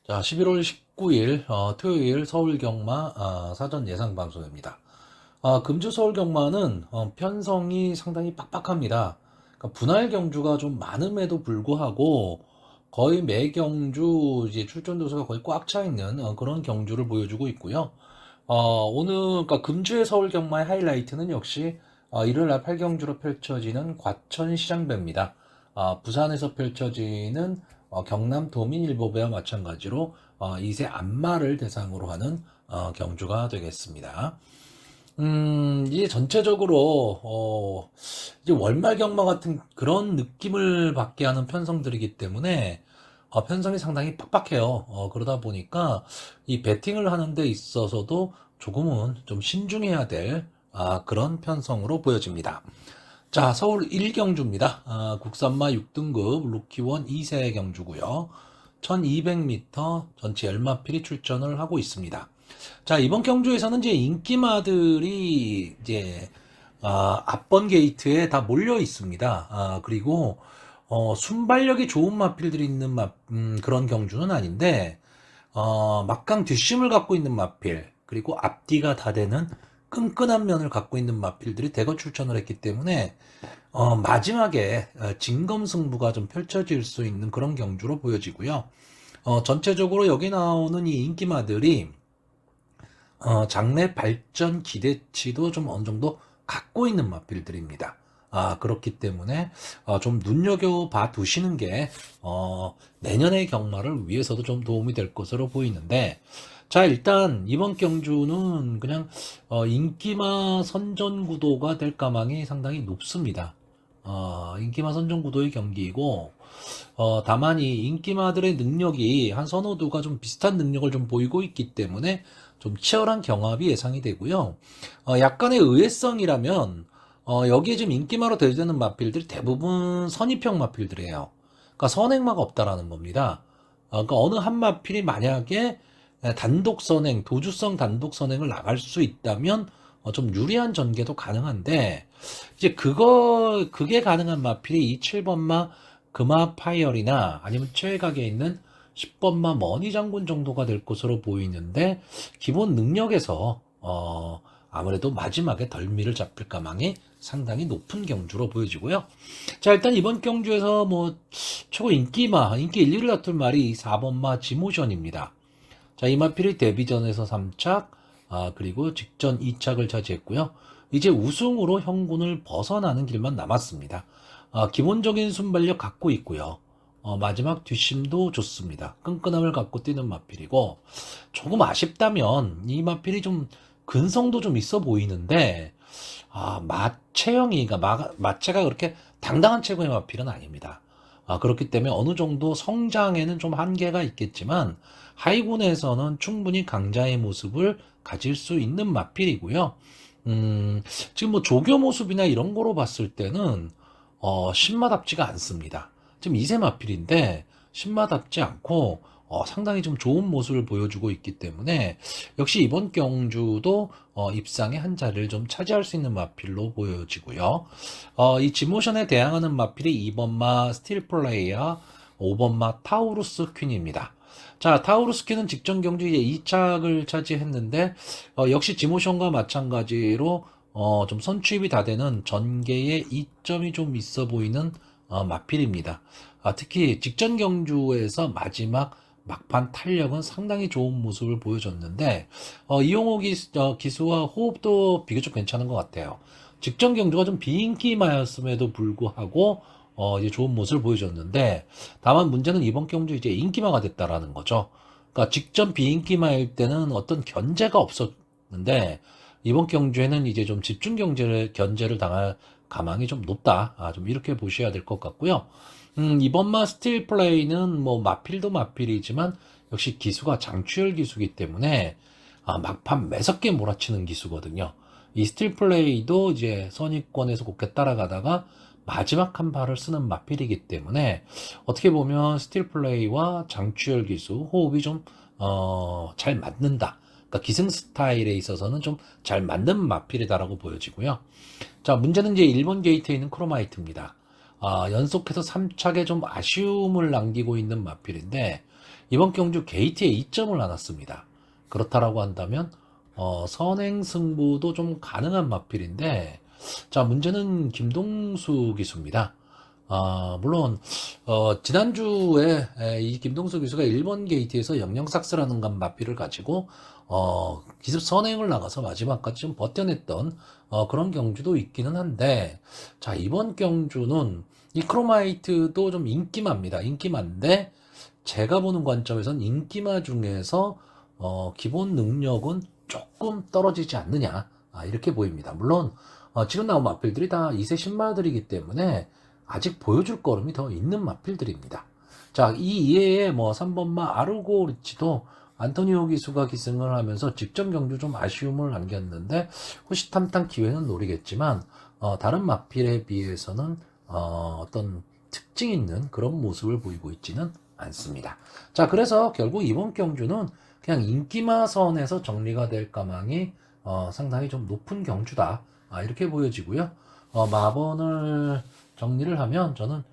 자, 11월 19일 토요일 서울 경마 사전 예상 방송입니다. 금주 서울 경마는 편성이 상당히 빡빡합니다. 그러니까 분할 경주가 좀 많음에도 불구하고 거의 매 경주 이제 출전 도수가 거의 꽉 차 있는 그런 경주를 보여주고 있고요. 오늘 그러니까 금주의 서울 경마의 하이라이트는 역시 일요일 날 8경주로 펼쳐지는 과천 시장배입니다. 부산에서 펼쳐지는 경남 도민일보배와 마찬가지로 2세 안마를 대상으로 하는 경주가 되겠습니다. 이게 전체적으로 이제 월말 경마 같은 그런 느낌을 받게 하는 편성들이기 때문에 편성이 상당히 빡빡해요. 그러다 보니까 이 배팅을 하는 데 있어서도 조금은 좀 신중해야 될 그런 편성으로 보여집니다. 자, 서울 1경주입니다. 국산마 6등급 루키원 2세 경주고요. 1200m 전체 열마필이 출전을 하고 있습니다. 자, 이번 경주에서는 이제 인기마들이 이제 앞번 게이트에 다 몰려 있습니다. 그리고 순발력이 좋은 마필들이 있는 그런 경주는 아닌데 막강 뒷심을 갖고 있는 마필 그리고 앞뒤가 다 되는 끈끈한 면을 갖고 있는 마필들이 대거 출전을 했기 때문에 마지막에 진검승부가 좀 펼쳐질 수 있는 그런 경주로 보여지고요. 전체적으로 여기 나오는 이 인기마들이 장래 발전 기대치도 좀 어느 정도 갖고 있는 마필들입니다. 그렇기 때문에 좀 눈여겨봐 두시는 게 내년의 경마를 위해서도 좀 도움이 될 것으로 보이는데, 자, 일단 이번 경주는 그냥 인기마 선전 구도가 될 가망이 상당히 높습니다. 인기마 선전 구도의 경기이고, 다만 이 인기마들의 능력이 한 서너 두가 좀 비슷한 능력을 좀 보이고 있기 때문에 좀 치열한 경합이 예상이 되고요. 약간의 의외성이라면 여기에 지금 인기마로 대두되는 마필들이 대부분 선입형 마필들이에요. 그러니까 선행마가 없다라는 겁니다. 그러니까 어느 한 마필이 만약에 단독 선행, 도주성 단독 선행을 나갈 수 있다면 좀 유리한 전개도 가능한데 이제 그게 가능한 마필이 이 7번마 금화 파이어리나 아니면 최외각에 있는 10번마 머니 장군 정도가 될 것으로 보이는데 기본 능력에서 아무래도 마지막에 덜미를 잡힐 가망이 상당히 높은 경주로 보여지고요. 자, 일단 이번 경주에서 뭐 최고 인기 1, 2를 다툴 말이 4번마 지모션입니다. 자, 이 마필이 데뷔전에서 3착, 그리고 직전 2착을 차지했고요. 이제 우승으로 형군을 벗어나는 길만 남았습니다. 기본적인 순발력 갖고 있고요. 마지막 뒷심도 좋습니다. 끈끈함을 갖고 뛰는 마필이고, 조금 아쉽다면 이 마필이 좀 근성도 좀 있어 보이는데, 마체형이, 그러니까 마체가 그렇게 당당한 체구의 마필은 아닙니다. 그렇기 때문에 어느 정도 성장에는 좀 한계가 있겠지만, 하이군에서는 충분히 강자의 모습을 가질 수 있는 마필이고요. 지금 뭐 조교 모습이나 이런 거로 봤을 때는, 신마답지가 않습니다. 지금 2세 마필인데, 신마답지 않고, 상당히 좀 좋은 모습을 보여주고 있기 때문에, 역시 이번 경주도, 입상의 한 자리를 좀 차지할 수 있는 마필로 보여지고요. 이 지모션에 대항하는 마필이 2번마 스틸 플레이어, 5번마 타우루스 퀸입니다. 자, 타우루스 퀸은 직전 경주 이제 2착을 차지했는데, 역시 지모션과 마찬가지로 좀 선취입이 다 되는 전개에 이점이 좀 있어 보이는 마필입니다. 특히 직전 경주에서 마지막 막판 탄력은 상당히 좋은 모습을 보여줬는데 이용호 기수와 호흡도 비교적 괜찮은 것 같아요. 직전 경주가 좀 비인기마였음에도 불구하고 이제 좋은 모습을 보여줬는데 다만 문제는 이번 경주 이제 인기마가 됐다라는 거죠. 그러니까 직전 비인기마일 때는 어떤 견제가 없었는데 이번 경주에는 이제 좀 집중 견제를 당할 가망이 좀 높다. 좀 이렇게 보셔야 될 것 같고요. 이번마 스틸 플레이는 뭐 마필도 마필이지만 역시 기수가 장추열 기수기 때문에 막판 매섭게 몰아치는 기수거든요. 이 스틸 플레이도 이제 선입권에서 곱게 따라가다가 마지막 한 발을 쓰는 마필이기 때문에 어떻게 보면 스틸 플레이와 장추열 기수 호흡이 좀 잘 맞는다. 그러니까 기승 스타일에 있어서는 좀 잘 맞는 마필이다라고 보여지고요. 자, 문제는 이제 1번 게이트에 있는 크로마이트입니다. 연속해서 3착에 좀 아쉬움을 남기고 있는 마필인데, 이번 경주 게이트에 2점을 나눴습니다. 그렇다라고 한다면 선행 승부도 좀 가능한 마필인데, 자, 문제는 김동수 기수입니다. 물론 지난주에 이 김동수 기수가 1번 게이트에서 영영삭스라는 마필을 가지고 기습 선행을 나가서 마지막까지 좀 버텨냈던 그런 경주도 있기는 한데, 자, 이번 경주는 이 크로마이트도 좀 인기마입니다. 인기마인데 제가 보는 관점에선 인기마 중에서 기본 능력은 조금 떨어지지 않느냐, 이렇게 보입니다. 물론 지금 나온 마필들이 다 2세 신마들이기 때문에 아직 보여줄 걸음이 더 있는 마필들입니다. 자, 이 이외에 뭐 3번마 아르고 리치도 안토니오 기수가 기승을 하면서 직전 경주 좀 아쉬움을 남겼는데 호시탐탐 기회는 노리겠지만 다른 마필에 비해서는 어떤 특징 있는 그런 모습을 보이고 있지는 않습니다. 자, 그래서 결국 이번 경주는 그냥 인기마 선에서 정리가 될 가망이 상당히 좀 높은 경주다, 이렇게 보여지고요. 마번을 정리를 하면 저는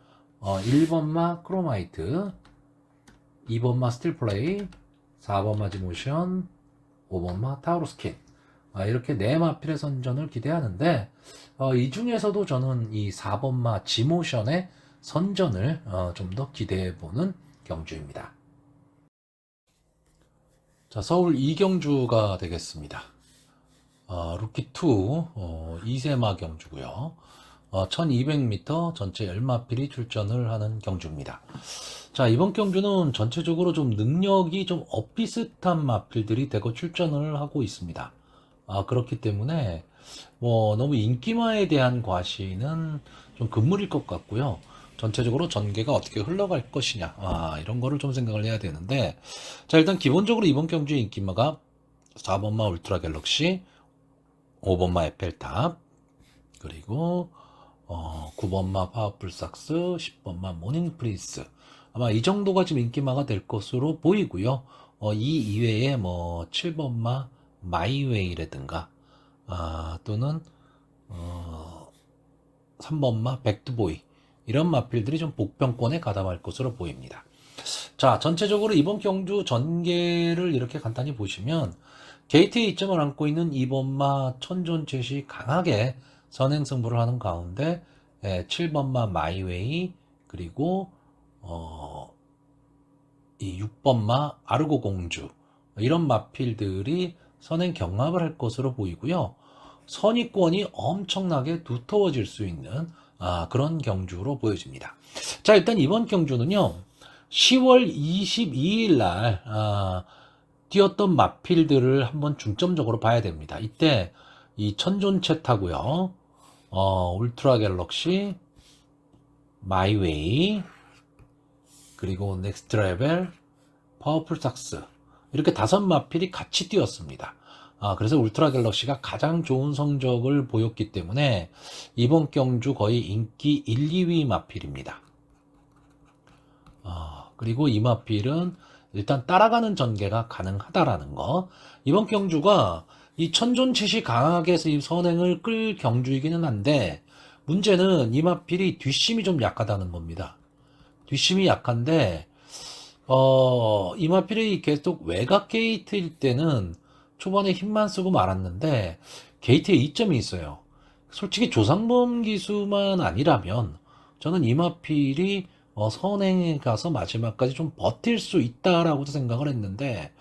1번마 크로마이트, 2번마 스틸플레이, 4번마 지모션, 5번마 타우로스킨, 이렇게 네 마필의 선전을 기대하는데 이 중에서도 저는 이 4번마 지모션의 선전을 좀 더 기대해보는 경주입니다. 자, 서울 2경주가 되겠습니다. 루키2 2세마 경주고요. 1200m 전체 10마필이 출전을 하는 경주입니다. 자, 이번 경주는 전체적으로 좀 능력이 좀 엇비슷한 마필들이 대거 출전을 하고 있습니다. 그렇기 때문에 뭐 너무 인기마에 대한 과시는 좀 금물일 것 같고요. 전체적으로 전개가 어떻게 흘러갈 것이냐, 이런 거를 좀 생각을 해야 되는데, 자, 일단 기본적으로 이번 경주의 인기마가 4번마 울트라 갤럭시, 5번마 에펠탑, 그리고 9번마 파워풀 삭스, 10번마 모닝 프린스, 아마 이 정도가 지금 인기마가 될 것으로 보이고요. 이 이외에 뭐 7번마 마이웨이라든가 또는 3번마 백두보이, 이런 마필들이 좀 복병권에 가담할 것으로 보입니다. 자, 전체적으로 이번 경주 전개를 이렇게 간단히 보시면 게이트에 이점을 안고 있는 2번마 천존챗이 강하게 선행 승부를 하는 가운데 7번마 마이웨이, 그리고 이 6번마 아르고 공주, 이런 마필들이 선행 경합을 할 것으로 보이고요. 선의권이 엄청나게 두터워질 수 있는 그런 경주로 보여집니다. 자, 일단 이번 경주는요, 10월 22일 날 뛰었던 마필들을 한번 중점적으로 봐야 됩니다. 이때 이 천존챗하고요, 울트라 갤럭시, 마이웨이, 그리고 넥스트 레벨, 파워풀 삭스, 이렇게 5마필이 같이 뛰었습니다. 그래서 울트라 갤럭시가 가장 좋은 성적을 보였기 때문에 이번 경주 거의 인기 1, 2위 마필입니다. 그리고 이 마필은 일단 따라가는 전개가 가능하다라는 거. 이번 경주가 이 천존챗이 강하게 선행을 끌 경주이기는 한데, 문제는 이 마필이 뒷심이 좀 약하다는 겁니다. 뒷심이 약한데 이 마필이 계속 외곽 게이트일 때는 초반에 힘만 쓰고 말았는데 게이트에 이점이 있어요. 솔직히 조상범 기수만 아니라면 저는 이 마필이 선행에 가서 마지막까지 좀 버틸 수 있다라고도 생각을 했는데,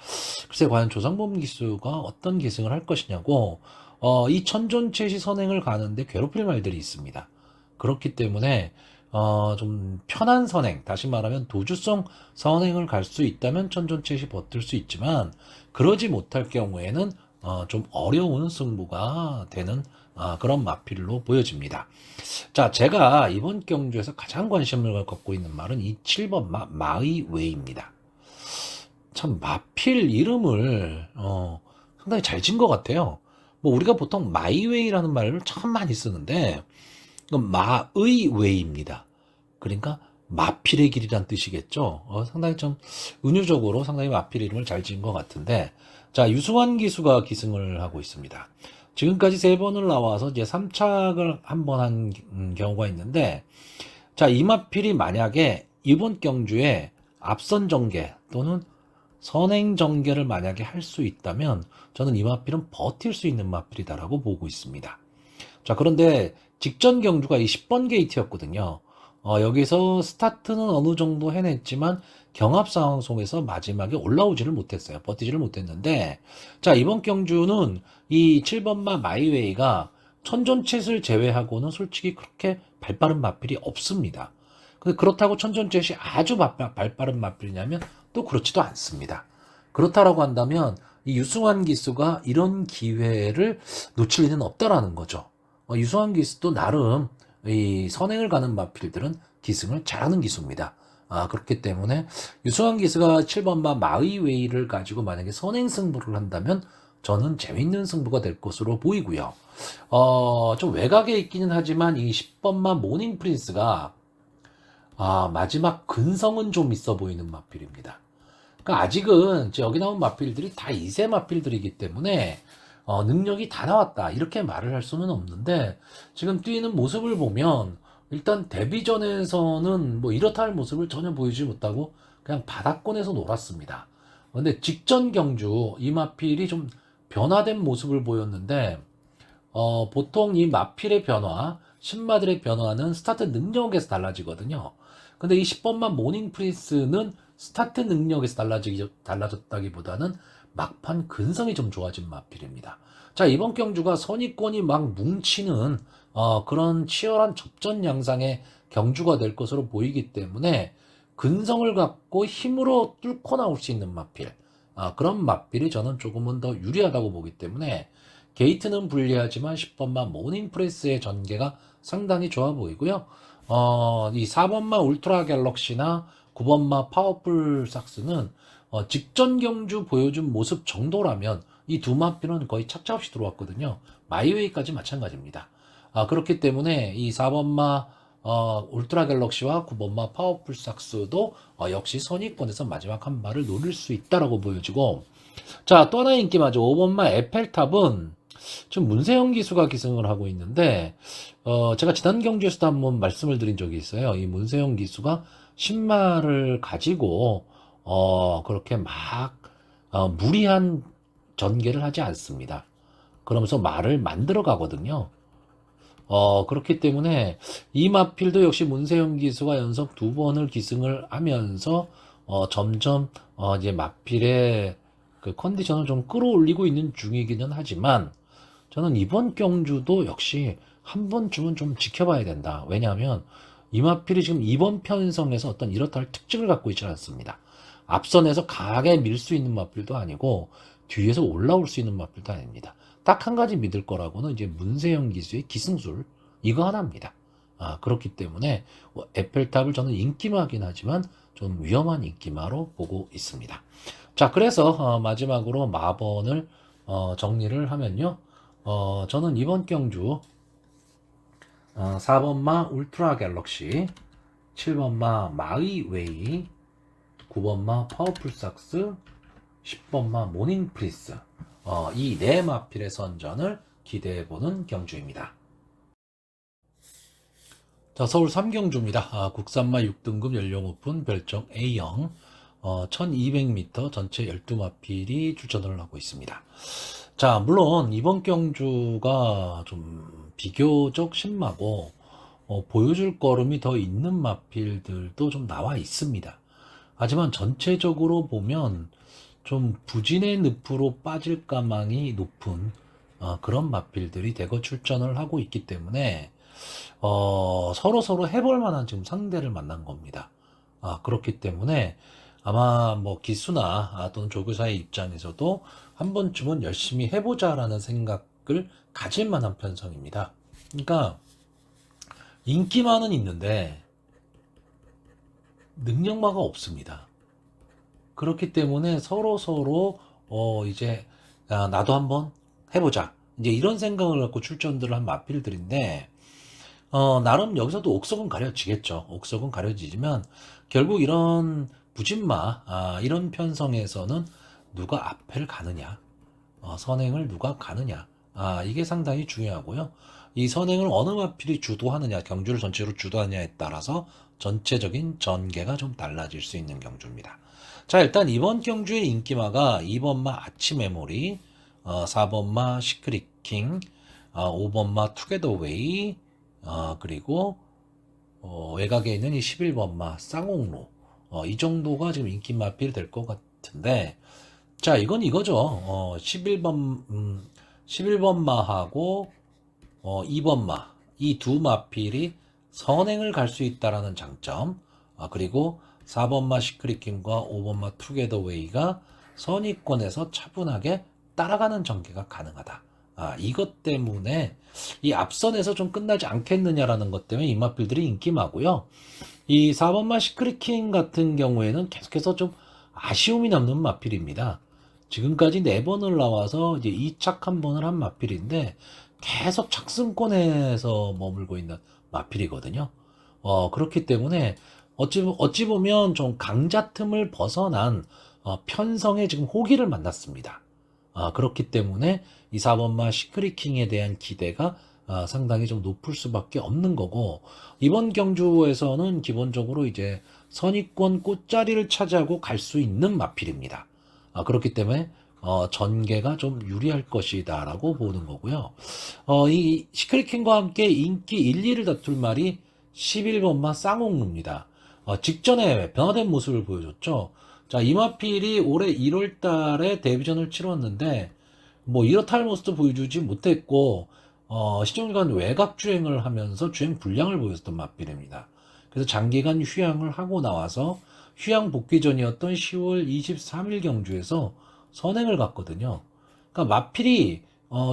글쎄 과연 조상범 기수가 어떤 기승을 할 것이냐고, 이 천존챗이 선행을 가는데 괴롭힐 말들이 있습니다. 그렇기 때문에 좀 편한 선행, 다시 말하면 도주성 선행을 갈 수 있다면 천존챗이 버틸 수 있지만, 그러지 못할 경우에는 좀 어려운 승부가 되는 그런 마필로 보여집니다. 자, 제가 이번 경주에서 가장 관심을 갖고 있는 말은 이 7번 마이웨이입니다. 참 마필 이름을 상당히 잘 지은 것 같아요. 뭐 우리가 보통 마이웨이라는 말을 참 많이 쓰는데 마의웨이입니다. 그러니까 마필의 길이란 뜻이겠죠. 상당히 좀 은유적으로 상당히 마필 이름을 잘 지은 것 같은데, 자, 유승환 기수가 기승을 하고 있습니다. 지금까지 3번을 나와서 이제 3착을 한 번 한 경우가 있는데, 자, 이 마필이 만약에 이번 경주에 앞선 전개 또는 선행 전개를 만약에 할 수 있다면 저는 이 마필은 버틸 수 있는 마필이다라고 보고 있습니다. 자, 그런데 직전 경주가 이 10번 게이트였거든요. 여기서 스타트는 어느 정도 해냈지만 경합 상황 속에서 마지막에 올라오지를 못했어요. 버티지를 못했는데, 자, 이번 경주는 이 7번마 마이웨이가 천존챗을 제외하고는 솔직히 그렇게 발빠른 마필이 없습니다. 근데 그렇다고 천존챗이 아주 발빠른 마필이냐면 또 그렇지도 않습니다. 그렇다라고 한다면 이 유승환 기수가 이런 기회를 놓칠 리는 없다라는 거죠. 유승환 기수도 나름 이 선행을 가는 마필들은 기승을 잘하는 기수입니다. 그렇기 때문에 유승환 기수가 7번마 마이웨이를 가지고 만약에 선행 승부를 한다면 저는 재밌는 승부가 될 것으로 보이고요. 좀 외곽에 있기는 하지만 이 10번마 모닝 프린스가 마지막 근성은 좀 있어 보이는 마필입니다. 그러니까 아직은 여기 나온 마필들이 다 2세 마필들이기 때문에 능력이 다 나왔다 이렇게 말을 할 수는 없는데, 지금 뛰는 모습을 보면 일단 데뷔전에서는 뭐 이렇다 할 모습을 전혀 보이지 못하고 그냥 바닥권에서 놀았습니다. 근데 직전 경주 이 마필이 좀 변화된 모습을 보였는데, 보통 이 마필의 변화, 신마들의 변화는 스타트 능력에서 달라지거든요. 근데 이 10번만 모닝 프린스는 스타트 능력에서 달라졌다기보다는 막판 근성이 좀 좋아진 마필입니다. 자, 이번 경주가 선입권이 막 뭉치는 그런 치열한 접전 양상의 경주가 될 것으로 보이기 때문에 근성을 갖고 힘으로 뚫고 나올 수 있는 마필, 그런 마필이 저는 조금은 더 유리하다고 보기 때문에 게이트는 불리하지만 10번마 모닝 프레스의 전개가 상당히 좋아 보이고요. 이 4번마 울트라 갤럭시나 9번마 파워풀 삭스는 직전 경주 보여준 모습 정도라면 이 두 마필은 거의 차차없이 들어왔거든요. 마이웨이까지 마찬가지입니다. 그렇기 때문에 이 4번마 울트라 갤럭시와 9번마 파워풀 삭스도 역시 선입권에서 마지막 한 발을 노릴 수 있다라고 보여지고, 자, 또 하나의 인기마죠. 5번마 에펠탑은 지금 문세영 기수가 기승을 하고 있는데, 제가 지난 경주에서도 한번 말씀을 드린 적이 있어요. 이 문세영 기수가 신마를 가지고 그렇게 막 무리한 전개를 하지 않습니다. 그러면서 말을 만들어 가거든요. 그렇기 때문에 이 마필도 역시 문세영 기수가 연속 2번을 기승을 하면서 점점 이제 마필의 그 컨디션을 좀 끌어올리고 있는 중이기는 하지만, 저는 이번 경주도 역시 한 번쯤은 좀 지켜봐야 된다. 왜냐하면 이 마필이 지금 이번 편성에서 어떤 이렇다 할 특징을 갖고 있지 않습니다. 앞선에서 강하게 밀 수 있는 마필도 아니고 뒤에서 올라올 수 있는 마필도 아닙니다. 딱 한 가지 믿을 거라고는 이제 문세영 기수의 기승술, 이거 하나입니다. 그렇기 때문에 에펠탑을 저는 인기마긴 하지만 좀 위험한 인기마로 보고 있습니다. 자, 그래서 마지막으로 마번을 정리를 하면요. 저는 이번 경주 4번마 울트라 갤럭시, 7번마 마이웨이, 9번마 파워풀 삭스, 10번마 모닝 프리스, 이 네 마필의 선전을 기대해보는 경주입니다. 자, 서울 3경주입니다. 국산마 6등급 연령 오픈 별정 A형, 1200m 전체 12마필이 출전을 하고 있습니다. 자, 물론 이번 경주가 좀 비교적 신마고 보여줄 걸음이 더 있는 마필들도 좀 나와 있습니다. 하지만 전체적으로 보면 좀 부진의 늪으로 빠질 가망이 높은 그런 마필들이 대거 출전을 하고 있기 때문에 서로 해볼 만한 지금 상대를 만난 겁니다. 그렇기 때문에 아마 뭐 기수나 또는 조교사의 입장에서도 한 번쯤은 열심히 해보자라는 생각을 가질 만한 편성입니다. 그러니까 인기만은 있는데 능력마가 없습니다. 그렇기 때문에 서로 이제 나도 한번 해보자, 이제 이런 생각을 갖고 출전들을 한 마필들인데, 나름 여기서도 옥석은 가려지겠죠. 옥석은 가려지지만 결국 이런 부진마, 이런 편성에서는 누가 앞을 가느냐, 선행을 누가 가느냐, 이게 상당히 중요하고요. 이 선행을 어느 마필이 주도하느냐, 경주를 전체로 주도하느냐에 따라서 전체적인 전개가 좀 달라질 수 있는 경주입니다. 자, 일단 이번 경주의 인기마가 2번마 아치메모리, 4번마 시크릿킹, 5번마 투게더웨이, 그리고 외곽에 있는 이 11번마 쌍옥루, 이 정도가 지금 인기 마필이 될 것 같은데, 자, 이건 이거죠. 11번마하고 2번마 이 두 마필이 선행을 갈 수 있다라는 장점, 그리고 4번마 시크릿킹과 5번마 투게더웨이가 선위권에서 차분하게 따라가는 전개가 가능하다. 이것 때문에 이 앞선에서 좀 끝나지 않겠느냐라는 것 때문에 이 마필들이 인기마고요. 이 4번마 시크릿킹 같은 경우에는 계속해서 좀 아쉬움이 남는 마필입니다. 지금까지 4번을 나와서 이제 2착 1번을 한 마필인데 계속 착승권에서 머물고 있는 마필이거든요. 그렇기 때문에 어찌 보면 좀 강자 틈을 벗어난 편성의 지금 호기를 만났습니다. 그렇기 때문에 이 4번마 시크릿킹에 대한 기대가 상당히 좀 높을 수밖에 없는 거고, 이번 경주에서는 기본적으로 이제 선위권 꽃자리를 차지하고 갈 수 있는 마필입니다. 그렇기 때문에 전개가 좀 유리할 것이다 라고 보는 거고요. 이 시크릿킹과 함께 인기 1, 2를 다툴 말이 11번마 쌍옥루입니다. 직전에 변화된 모습을 보여줬죠. 자, 이 마필이 올해 1월 달에 데뷔전을 치렀는데 뭐 이렇다 할 모습도 보여주지 못했고, 시종일관 외곽 주행을 하면서 주행 불량을 보였던 마필입니다. 그래서 장기간 휴양을 하고 나와서 휴양 복귀 전이었던 10월 23일 경주에서 선행을 갔거든요. 그러니까 마필이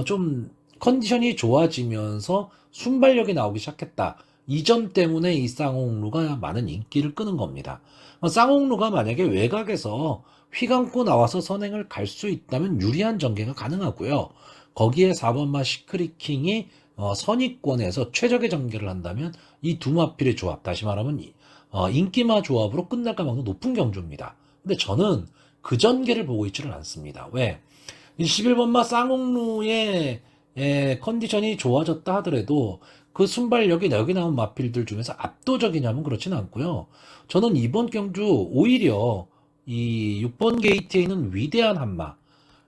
좀 컨디션이 좋아지면서 순발력이 나오기 시작했다. 이 점 때문에 이 쌍옥루가 많은 인기를 끄는 겁니다. 쌍옥루가 만약에 외곽에서 휘감고 나와서 선행을 갈 수 있다면 유리한 전개가 가능하고요. 거기에 4번마 시크릿킹이 선위권에서 최적의 전개를 한다면 이 두 마필의 조합, 다시 말하면 인기마 조합으로 끝날 가능성이 높은 경주입니다. 근데 저는 그 전개를 보고 있지는 않습니다. 왜? 이 11번마 쌍옥루의 컨디션이 좋아졌다 하더라도 그 순발력이 여기 나온 마필들 중에서 압도적이냐면 그렇진 않고요. 저는 이번 경주 오히려 이 6번 게이트에 있는 위대한 한마,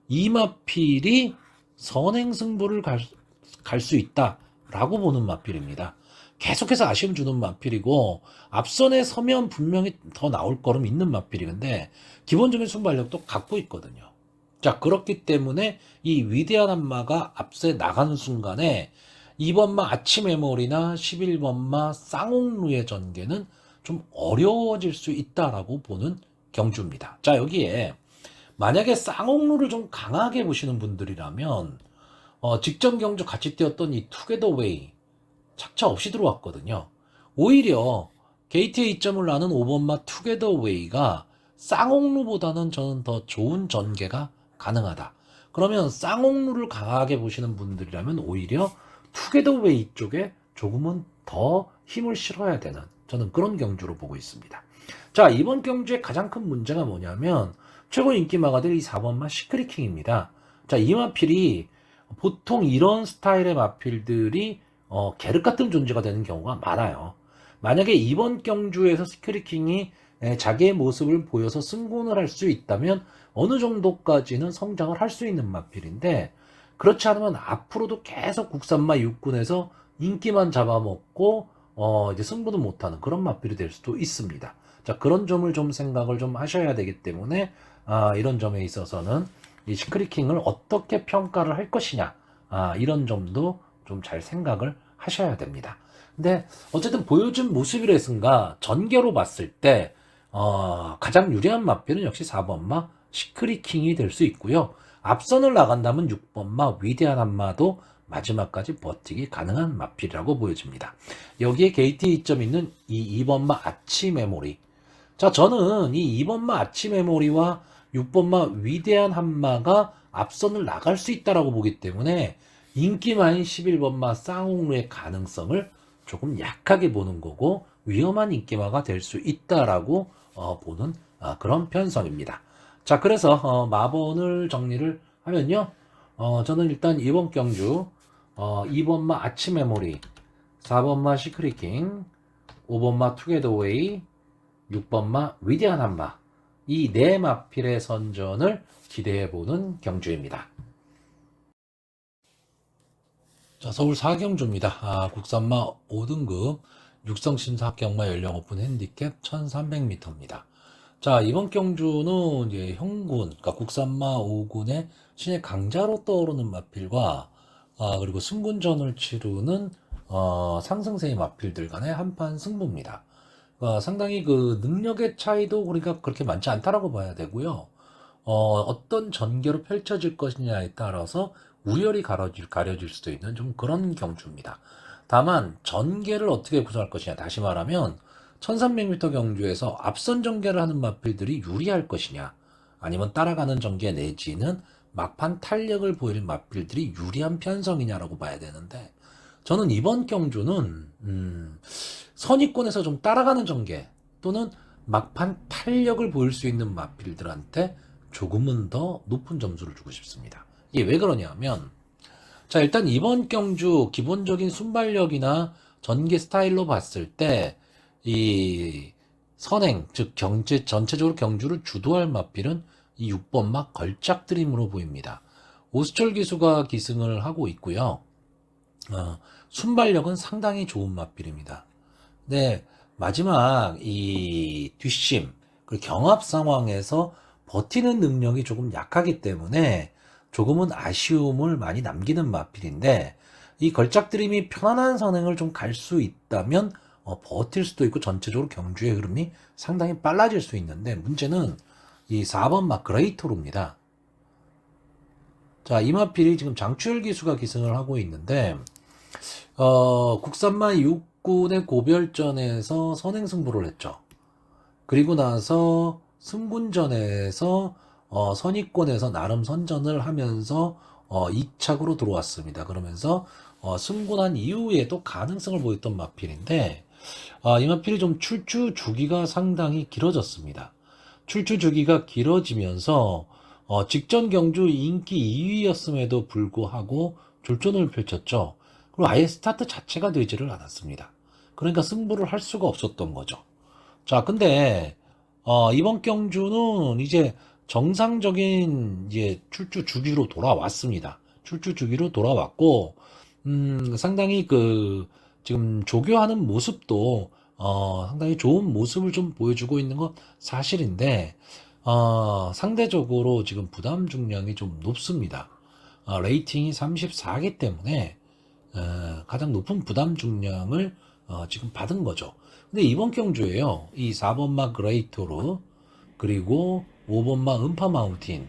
이 마필이 선행 승부를 갈 수 있다라고 보는 마필입니다. 계속해서 아쉬움 주는 마필이고 앞선에 서면 분명히 더 나올 거름 있는 마필인데 기본적인 순발력도 갖고 있거든요. 자, 그렇기 때문에 이 위대한 한마가 앞서 나가는 순간에 2번마 아치메모리나 11번마 쌍옥루의 전개는 좀 어려워질 수 있다라고 보는 경주입니다. 자, 여기에 만약에 쌍옥루를 좀 강하게 보시는 분들이라면 직전 경주 같이 뛰었던 이 투게더웨이 착차 없이 들어왔거든요. 오히려 게이트에 이점을 나는 5번마 투게더웨이가 쌍옥루보다는 저는 더 좋은 전개가 가능하다. 그러면 쌍옥루를 강하게 보시는 분들이라면 오히려 투게더웨이 쪽에 조금은 더 힘을 실어야 되는, 저는 그런 경주로 보고 있습니다. 자, 이번 경주의 가장 큰 문제가 뭐냐면 최고 인기마가 될 이 4번마 시크릿킹입니다. 자, 이 마필이 보통 이런 스타일의 마필들이 계륵 같은 존재가 되는 경우가 많아요. 만약에 이번 경주에서 시크릿킹이 자기의 모습을 보여서 승군을 할 수 있다면 어느 정도까지는 성장을 할 수 있는 마필인데, 그렇지 않으면 앞으로도 계속 국산마 육군에서 인기만 잡아먹고 이제 승부도 못하는 그런 마필이 될 수도 있습니다. 자, 그런 점을 좀 생각을 좀 하셔야 되기 때문에 이런 점에 있어서는 이 시크릿킹을 어떻게 평가를 할 것이냐, 이런 점도 좀 잘 생각을 하셔야 됩니다. 근데 어쨌든 보여준 모습이라든가 전개로 봤을 때 가장 유리한 마필은 역시 4번마 시크릿킹이 될 수 있고요. 앞선을 나간다면 6번마 위대한 한마도 마지막까지 버티기 가능한 마필이라고 보여집니다. 여기에 게이트 이점 있는 이 2번마 아치 메모리. 자, 저는 이 2번마 아치 메모리와 6번마 위대한 한마가 앞선을 나갈 수 있다라고 보기 때문에 인기마인 11번마 쌍옥루의 가능성을 조금 약하게 보는 거고 위험한 인기마가 될 수 있다라고 보는 그런 편성입니다. 자, 그래서 마번을 정리를 하면요. 저는 일단 이번 경주 2번마 아치 메모리, 4번마 시크릿킹, 5번마 투게더웨이, 6번마 위대한 한마, 이 네 마필의 선전을 기대해보는 경주입니다. 자, 서울 4경주입니다. 국산마 5등급 육성심사 합격마 연령 오픈 핸디캡 1300m입니다. 자, 이번 경주는 이제 형군, 그러니까 국산마 5군의 신의 강자로 떠오르는 마필과 그리고 승군전을 치르는 상승세의 마필들 간의 한판 승부입니다. 상당히 그 능력의 차이도 우리가 그렇게 많지 않다라고 봐야 되고요. 어떤 전개로 펼쳐질 것이냐에 따라서 우열이 가려질 수도 있는 좀 그런 경주입니다. 다만 전개를 어떻게 구성할 것이냐, 다시 말하면 1300m 경주에서 앞선 전개를 하는 마필들이 유리할 것이냐, 아니면 따라가는 전개 내지는 막판 탄력을 보일 마필들이 유리한 편성이냐라고 봐야 되는데, 저는 이번 경주는 선입권에서 좀 따라가는 전개 또는 막판 탄력을 보일 수 있는 마필들한테 조금은 더 높은 점수를 주고 싶습니다. 이게 왜 그러냐면, 자, 일단 이번 경주 기본적인 순발력이나 전개 스타일로 봤을 때 이 선행, 즉 전체적으로 경주를 주도할 마필은 이 6번마 걸작드림으로 보입니다. 오수철 기수가 기승을 하고 있고요. 순발력은 상당히 좋은 마필입니다. 네, 마지막 이 뒷심, 그리고 경합 상황에서 버티는 능력이 조금 약하기 때문에 조금은 아쉬움을 많이 남기는 마필인데, 이 걸작드림이 편안한 선행을 좀 갈 수 있다면 버틸 수도 있고 전체적으로 경주의 흐름이 상당히 빨라질 수 있는데, 문제는 이 4번 마 그레이토르입니다. 자, 이 마필이 지금 장추열 기수가 기승을 하고 있는데, 국산마 6군의 고별전에서 선행 승부를 했죠. 그리고 나서 승군전에서 선입권에서 나름 선전을 하면서 2착으로 들어왔습니다. 그러면서 승군한 이후에도 가능성을 보였던 마필인데, 이 마필이 좀 출주 주기가 상당히 길어졌습니다. 출주 주기가 길어지면서 직전 경주 인기 2위였음에도 불구하고 졸전을 펼쳤죠. 그리고 아예 스타트 자체가 되지를 않았습니다. 그러니까 승부를 할 수가 없었던 거죠. 자, 근데 이번 경주는 이제 정상적인 이제 출주 주기로 돌아왔습니다. 출주 주기로 돌아왔고, 상당히 그 지금 조교하는 모습도 상당히 좋은 모습을 좀 보여주고 있는 건 사실인데, 상대적으로 지금 부담 중량이 좀 높습니다. 레이팅이 34기 때문에 가장 높은 부담 중량을 지금 받은 거죠. 근데 이번 경주에요, 이 4번마 그레이토르, 그리고 5번마 음파 마운틴,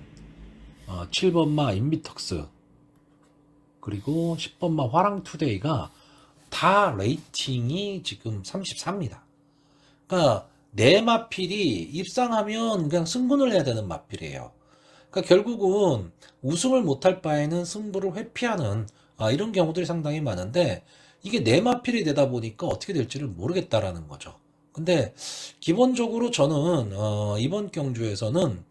7번마 인비턱스, 그리고 10번마 화랑 투데이가 다 레이팅이 지금 34입니다. 그러니까 네 마필이 입상하면 그냥 승분을 해야 되는 마필이에요. 그러니까 결국은 우승을 못할 바에는 승부를 회피하는 이런 경우들이 상당히 많은데, 이게 네 마필이 되다 보니까 어떻게 될지를 모르겠다라는 거죠. 근데 기본적으로 저는 이번 경주에서는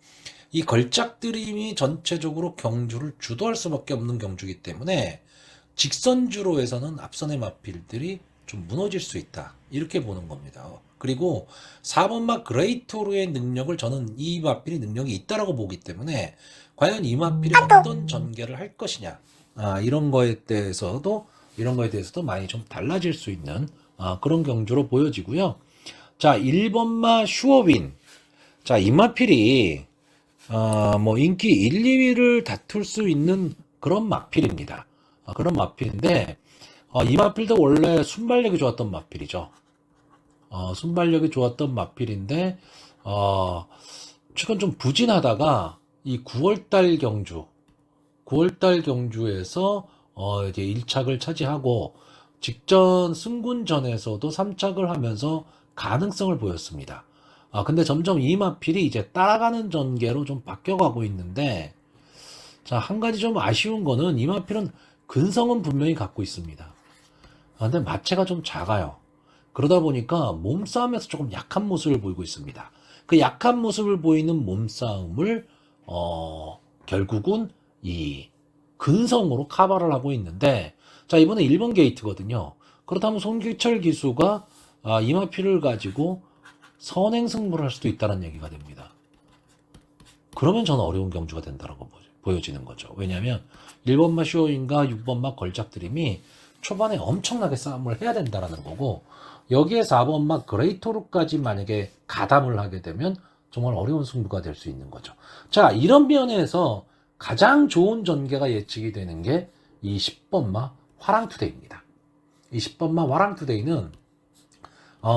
이 걸작드림이 전체적으로 경주를 주도할 수밖에 없는 경주이기 때문에 직선주로에서는 앞선의 마필들이 좀 무너질 수 있다, 이렇게 보는 겁니다. 그리고 4번마 그레이토르의 능력을 저는 이 마필이 능력이 있다라고 보기 때문에 과연 이 마필이 어떤 전개를 할 것이냐, 이런 거에 대해서도 많이 좀 달라질 수 있는 그런 경주로 보여지고요. 자, 1번마 슈어윈. 자, 이 마필이 뭐 인기 1, 2위를 다툴 수 있는 그런 마필입니다. 그런 마필인데, 이 마필도 원래 순발력이 좋았던 마필이죠. 순발력이 좋았던 마필인데, 최근 좀 부진하다가 이 9월달 경주에서 이제 1착을 차지하고 직전 승군전에서도 3착을 하면서 가능성을 보였습니다. 근데 점점 이 마필이 이제 따라가는 전개로 좀 바뀌어가고 있는데, 자, 한 가지 좀 아쉬운 거는 이 마필은 근성은 분명히 갖고 있습니다. 근데 마체가 좀 작아요. 그러다 보니까 몸싸움에서 조금 약한 모습을 보이고 있습니다. 그 약한 모습을 보이는 몸싸움을 결국은 이 근성으로 카바를 하고 있는데, 자, 이번에 1번 게이트거든요. 그렇다면 송기철 기수가 이마필을 가지고 선행승부를 할 수도 있다는 얘기가 됩니다. 그러면 저는 어려운 경주가 된다고 보여지는 거죠. 왜냐하면 1번마 쇼인과 6번마 걸작드림이 초반에 엄청나게 싸움을 해야 된다는 거고, 여기에 4번마 그레이토르까지 만약에 가담을 하게 되면 정말 어려운 승부가 될 수 있는 거죠. 자, 이런 면에서 가장 좋은 전개가 예측이 되는 게 이 10번마 화랑투데이입니다. 이 10번마 화랑투데이는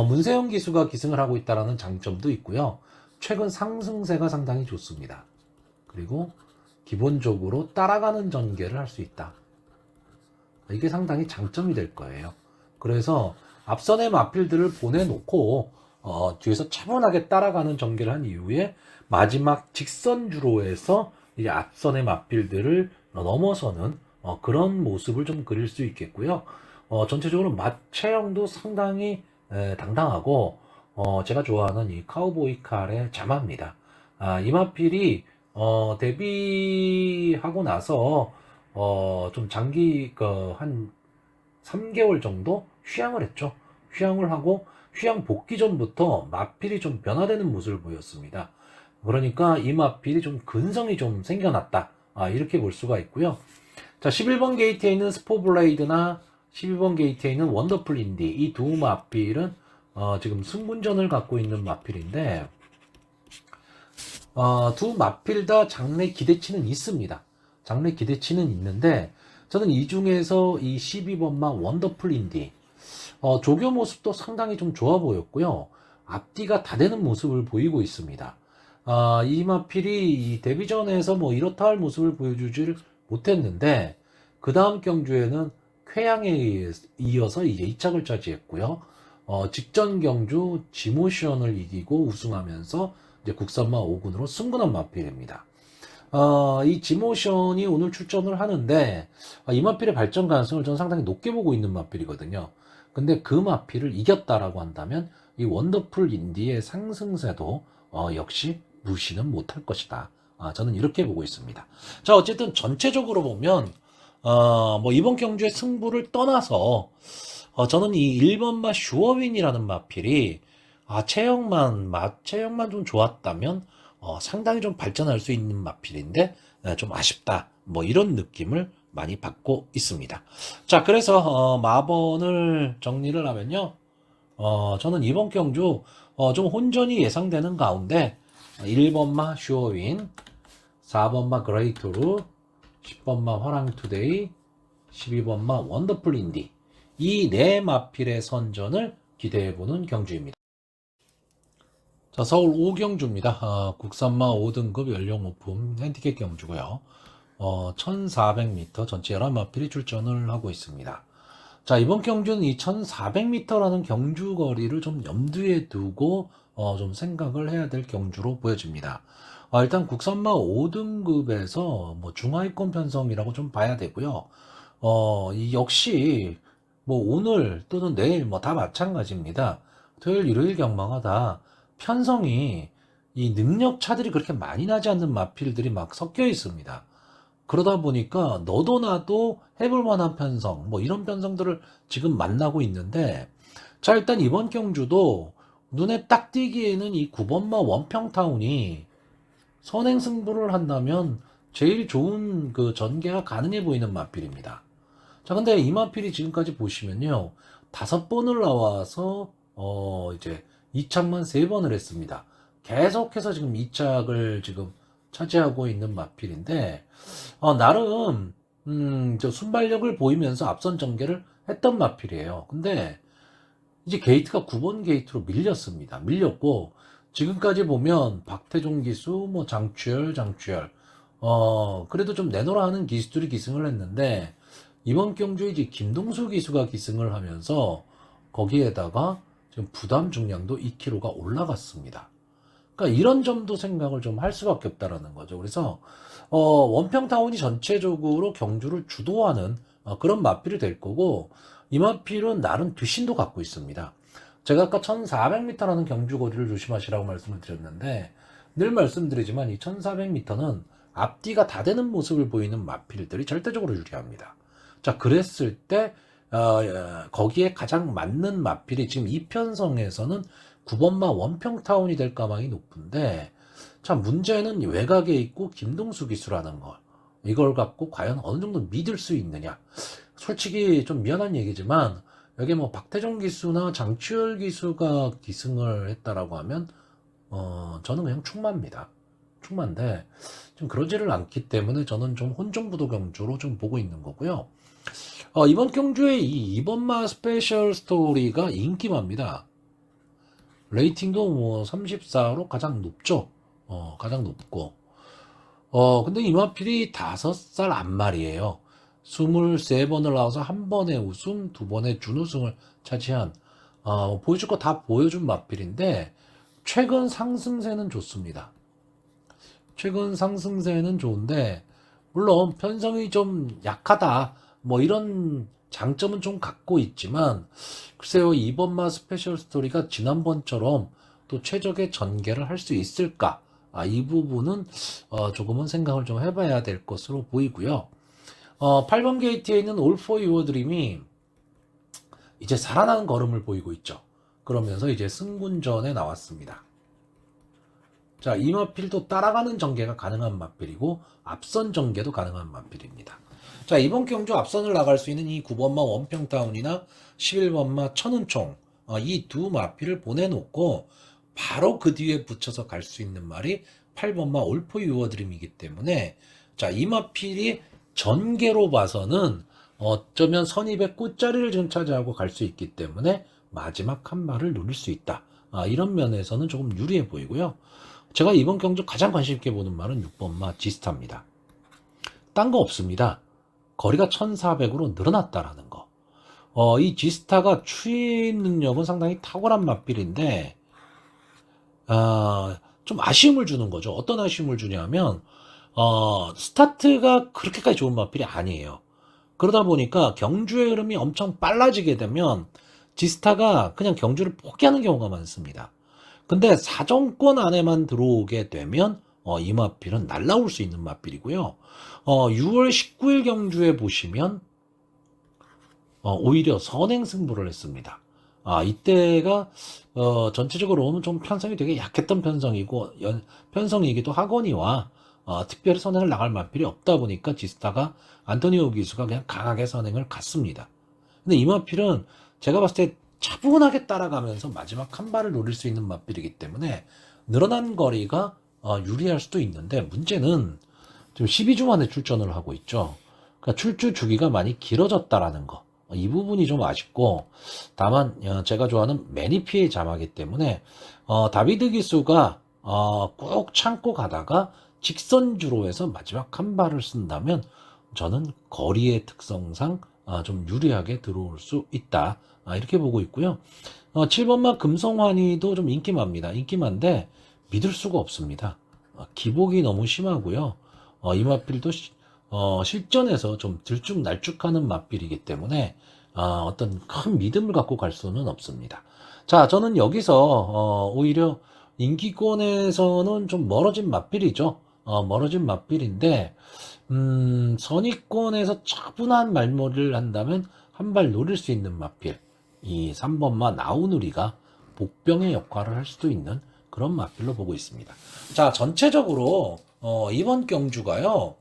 문세영 기수가 기승을 하고 있다는 장점도 있고요. 최근 상승세가 상당히 좋습니다. 그리고 기본적으로 따라가는 전개를 할 수 있다. 이게 상당히 장점이 될 거예요. 그래서 앞선의 마필들을 보내놓고 뒤에서 차분하게 따라가는 전개를 한 이후에 마지막 직선주로 해서 이제 앞선의 마필들을 넘어서는 그런 모습을 좀 그릴 수 있겠고요. 전체적으로 마체형도 상당히 당당하고 제가 좋아하는 이 카우보이 칼의 자마입니다. 이 마필이 데뷔하고 나서 좀 장기 한 3개월 정도 휴양을 했죠. 휴양을 하고 휴양 복귀 전부터 마필이 좀 변화되는 모습을 보였습니다. 그러니까 이 마필이 좀 근성이 좀 생겨났다. 이렇게 볼 수가 있고요. 자, 11번 게이트에 있는 스포블레이드나 12번 게이트에 있는 원더풀 인디, 이 두 마필은 지금 승분전을 갖고 있는 마필인데, 두 마필 다 장래 기대치는 있습니다. 장래 기대치는 있는데, 저는 이 중에서 이 12번마 원더풀 인디, 조교 모습도 상당히 좀 좋아 보였고요. 앞뒤가 다 되는 모습을 보이고 있습니다. 이 마필이 이 데뷔전에서 뭐 이렇다 할 모습을 보여주지를 못했는데, 그 다음 경주에는 쾌양에 이어서 이제 2착을 차지했고요. 직전 경주 지모션을 이기고 우승하면서 이제 국산마 5군으로 승분한 마필입니다. 이 지모션이 오늘 출전을 하는데, 이 마필의 발전 가능성을 저는 상당히 높게 보고 있는 마필이거든요. 근데 그 마필을 이겼다라고 한다면 이 원더풀 인디의 상승세도 역시 무시는 못할 것이다. 저는 이렇게 보고 있습니다. 자, 어쨌든 전체적으로 보면 뭐 이번 경주의 승부를 떠나서 저는 이 1번마 슈어윈이라는 마필이 체형만 좀 좋았다면 상당히 좀 발전할 수 있는 마필인데 좀 아쉽다. 뭐 이런 느낌을 많이 받고 있습니다. 자, 그래서 마번을 정리를 하면요. 저는 이번 경주 좀 혼전이 예상되는 가운데 1번마 슈어윈, 4번마 그레이토르, 10번마 화랑투데이, 12번마 원더풀 인디, 이 네 마필의 선전을 기대해보는 경주입니다. 자, 서울 5경주입니다. 국산마 5등급 연령 오품 핸디캡 경주고요. 1400m 전체 11마필이 출전을 하고 있습니다. 자, 이번 경주는 이 1400m라는 경주 거리를 좀 염두에 두고 좀 생각을 해야 될 경주로 보여집니다. 일단 국산마 5등급에서 뭐 중하위권 편성이라고 좀 봐야 되고요. 이 역시 뭐 오늘 또는 내일 뭐 다 마찬가지입니다. 토요일, 일요일 경마가 다 편성이 이 능력차들이 그렇게 많이 나지 않는 마필들이 막 섞여 있습니다. 그러다 보니까 너도 나도 해볼 만한 편성, 뭐 이런 편성들을 지금 만나고 있는데, 자, 일단 이번 경주도 눈에 딱 띄기에는 이 9번마 원평타운이 선행승부를 한다면 제일 좋은 그 전개가 가능해 보이는 마필입니다. 자, 근데 이 마필이 지금까지 보시면요, 5번을 나와서 이제 2착만 3번을 했습니다. 계속해서 지금 2착을 지금 차지하고 있는 마필인데, 나름 저 순발력을 보이면서 앞선 전개를 했던 마필이에요. 근데 이제 게이트가 9번 게이트로 밀렸습니다. 밀렸고, 지금까지 보면 박태종 기수, 뭐 장추열, 그래도 좀 내놓으라 하는 기수들이 기승을 했는데, 이번 경주에 이제 김동수 기수가 기승을 하면서 거기에다가 지금 부담 중량도 2kg가 올라갔습니다. 그러니까 이런 점도 생각을 좀 할 수밖에 없다라는 거죠. 그래서 원평타운이 전체적으로 경주를 주도하는 그런 마필이 될 거고, 이 마필은 나름 뒷심도 갖고 있습니다. 제가 아까 1400m라는 경주 거리를 조심하시라고 말씀을 드렸는데, 늘 말씀드리지만 이 1400m는 앞뒤가 다 되는 모습을 보이는 마필들이 절대적으로 유리합니다. 자, 그랬을 때 거기에 가장 맞는 마필이 지금 이 편성에서는 9번마 원평타운이 될 가망이 높은데, 자, 문제는 외곽에 있고 김동수 기수라는 걸, 이걸 갖고 과연 어느 정도 믿을 수 있느냐. 솔직히 좀 미안한 얘기지만 여기 뭐 박태정 기수나 장치열 기수가 기승을 했다라고 하면 저는 그냥 충만입니다. 충만인데 좀 그러지를 않기 때문에 저는 좀 혼종부도 경주로 좀 보고 있는 거고요. 이번 경주의 이 이번마 스페셜 스토리가 인기마입니다. 레이팅도 뭐 34로 가장 높죠. 가장 높고. 근데 이마필이 5살 안말이에요. 23번을 나와서 한 번의 우승, 2번의 준우승을 차지한, 보여줄 거 다 보여준 마필인데, 최근 상승세는 좋습니다. 최근 상승세는 좋은데, 물론 편성이 좀 약하다, 뭐 이런 장점은 좀 갖고 있지만, 글쎄요, 이번마 스페셜 스토리가 지난번처럼 또 최적의 전개를 할 수 있을까? 이 부분은 조금은 생각을 좀 해봐야 될 것으로 보이고요. 8번 게이트에 있는 All for Your Dream이 이제 살아나는 걸음을 보이고 있죠. 그러면서 이제 승군전에 나왔습니다. 자, 이 마필도 따라가는 전개가 가능한 마필이고 앞선 전개도 가능한 마필입니다. 자, 이번 경주 앞선을 나갈 수 있는 이 9번마 원평타운이나 11번마 천은총, 이 두 마필을 보내놓고 바로 그 뒤에 붙여서 갈 수 있는 말이 8번마 All for Your Dream이기 때문에, 자, 이 마필이 전개로 봐서는 어쩌면 선입의 끝자리를 지금 차지하고 갈 수 있기 때문에 마지막 한 발을 노릴 수 있다. 이런 면에서는 조금 유리해 보이고요. 제가 이번 경주 가장 관심 있게 보는 말은 6번마 지스타입니다. 딴 거 없습니다. 거리가 1400으로 늘어났다라는 거. 이 지스타가 추입 능력은 상당히 탁월한 마필인데, 좀 아쉬움을 주는 거죠. 어떤 아쉬움을 주냐면, 스타트가 그렇게까지 좋은 마필이 아니에요. 그러다 보니까 경주의 흐름이 엄청 빨라지게 되면 지스타가 그냥 경주를 포기하는 경우가 많습니다. 근데 사정권 안에만 들어오게 되면 이 마필은 날라올 수 있는 마필이고요. 6월 19일 경주에 보시면 오히려 선행 승부를 했습니다. 이때가 전체적으로 보면 좀 편성이 되게 약했던 편성이고 편성이기도 하거니와 특별히 선행을 나갈 마필이 없다 보니까 지스타가 안토니오 기수가 그냥 강하게 선행을 갔습니다. 근데 이 마필은 제가 봤을 때 차분하게 따라가면서 마지막 한 발을 노릴 수 있는 마필이기 때문에 늘어난 거리가 유리할 수도 있는데, 문제는 지금 12주 만에 출전을 하고 있죠. 그러니까 출주 주기가 많이 길어졌다라는 거. 이 부분이 좀 아쉽고, 다만 제가 좋아하는 매니피의 자마기 때문에 다비드 기수가 꾹 참고 가다가 직선주로 해서 마지막 한 발을 쓴다면 저는 거리의 특성상 좀 유리하게 들어올 수 있다, 이렇게 보고 있고요. 7번마 금성환이도 좀 인기마입니다. 인기마인데 믿을 수가 없습니다. 기복이 너무 심하고요. 이 마필도 실전에서 좀 들쭉날쭉하는 마필이기 때문에 어떤 큰 믿음을 갖고 갈 수는 없습니다. 자, 저는 여기서 오히려 인기권에서는 좀 멀어진 마필이죠. 멀어진 마필인데, 선의권에서 차분한 말머리를 한다면 한 발 노릴 수 있는 마필, 이 3번마 나우누리가 복병의 역할을 할 수도 있는 그런 마필로 보고 있습니다. 자, 전체적으로 이번 경주가요,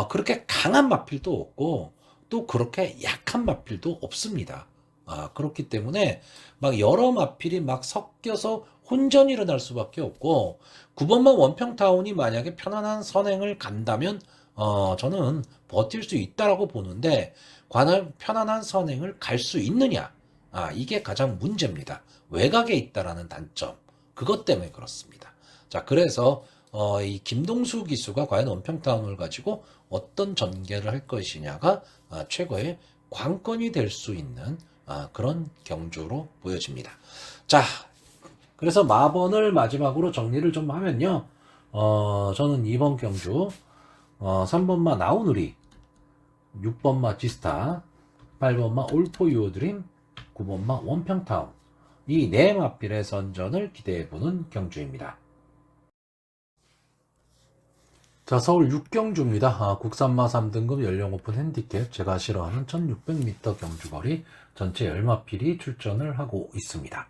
그렇게 강한 마필도 없고 또 그렇게 약한 마필도 없습니다. 그렇기 때문에 막 여러 마필이 막 섞여서 혼전이 일어날 수밖에 없고, 9번마 원평타운이 만약에 편안한 선행을 간다면 저는 버틸 수 있다라고 보는데, 과연 편안한 선행을 갈 수 있느냐, 이게 가장 문제입니다. 외곽에 있다라는 단점, 그것 때문에 그렇습니다. 자, 그래서 이 김동수 기수가 과연 원평타운을 가지고 어떤 전개를 할 것이냐가 최고의 관건이 될 수 있는 그런 경주로 보여집니다. 자, 그래서 마번을 마지막으로 정리를 좀 하면요, 저는 이번 경주 3번마 나우누리, 6번마 지스타, 8번마 올포 유어드림, 9번마 원평타운, 이 네 마필의 선전을 기대해보는 경주입니다. 자, 서울 육경주입니다. 국산마 3등급 연령 오픈 핸디캡, 제가 싫어하는 1600m 경주거리 전체 열마필이 출전을 하고 있습니다.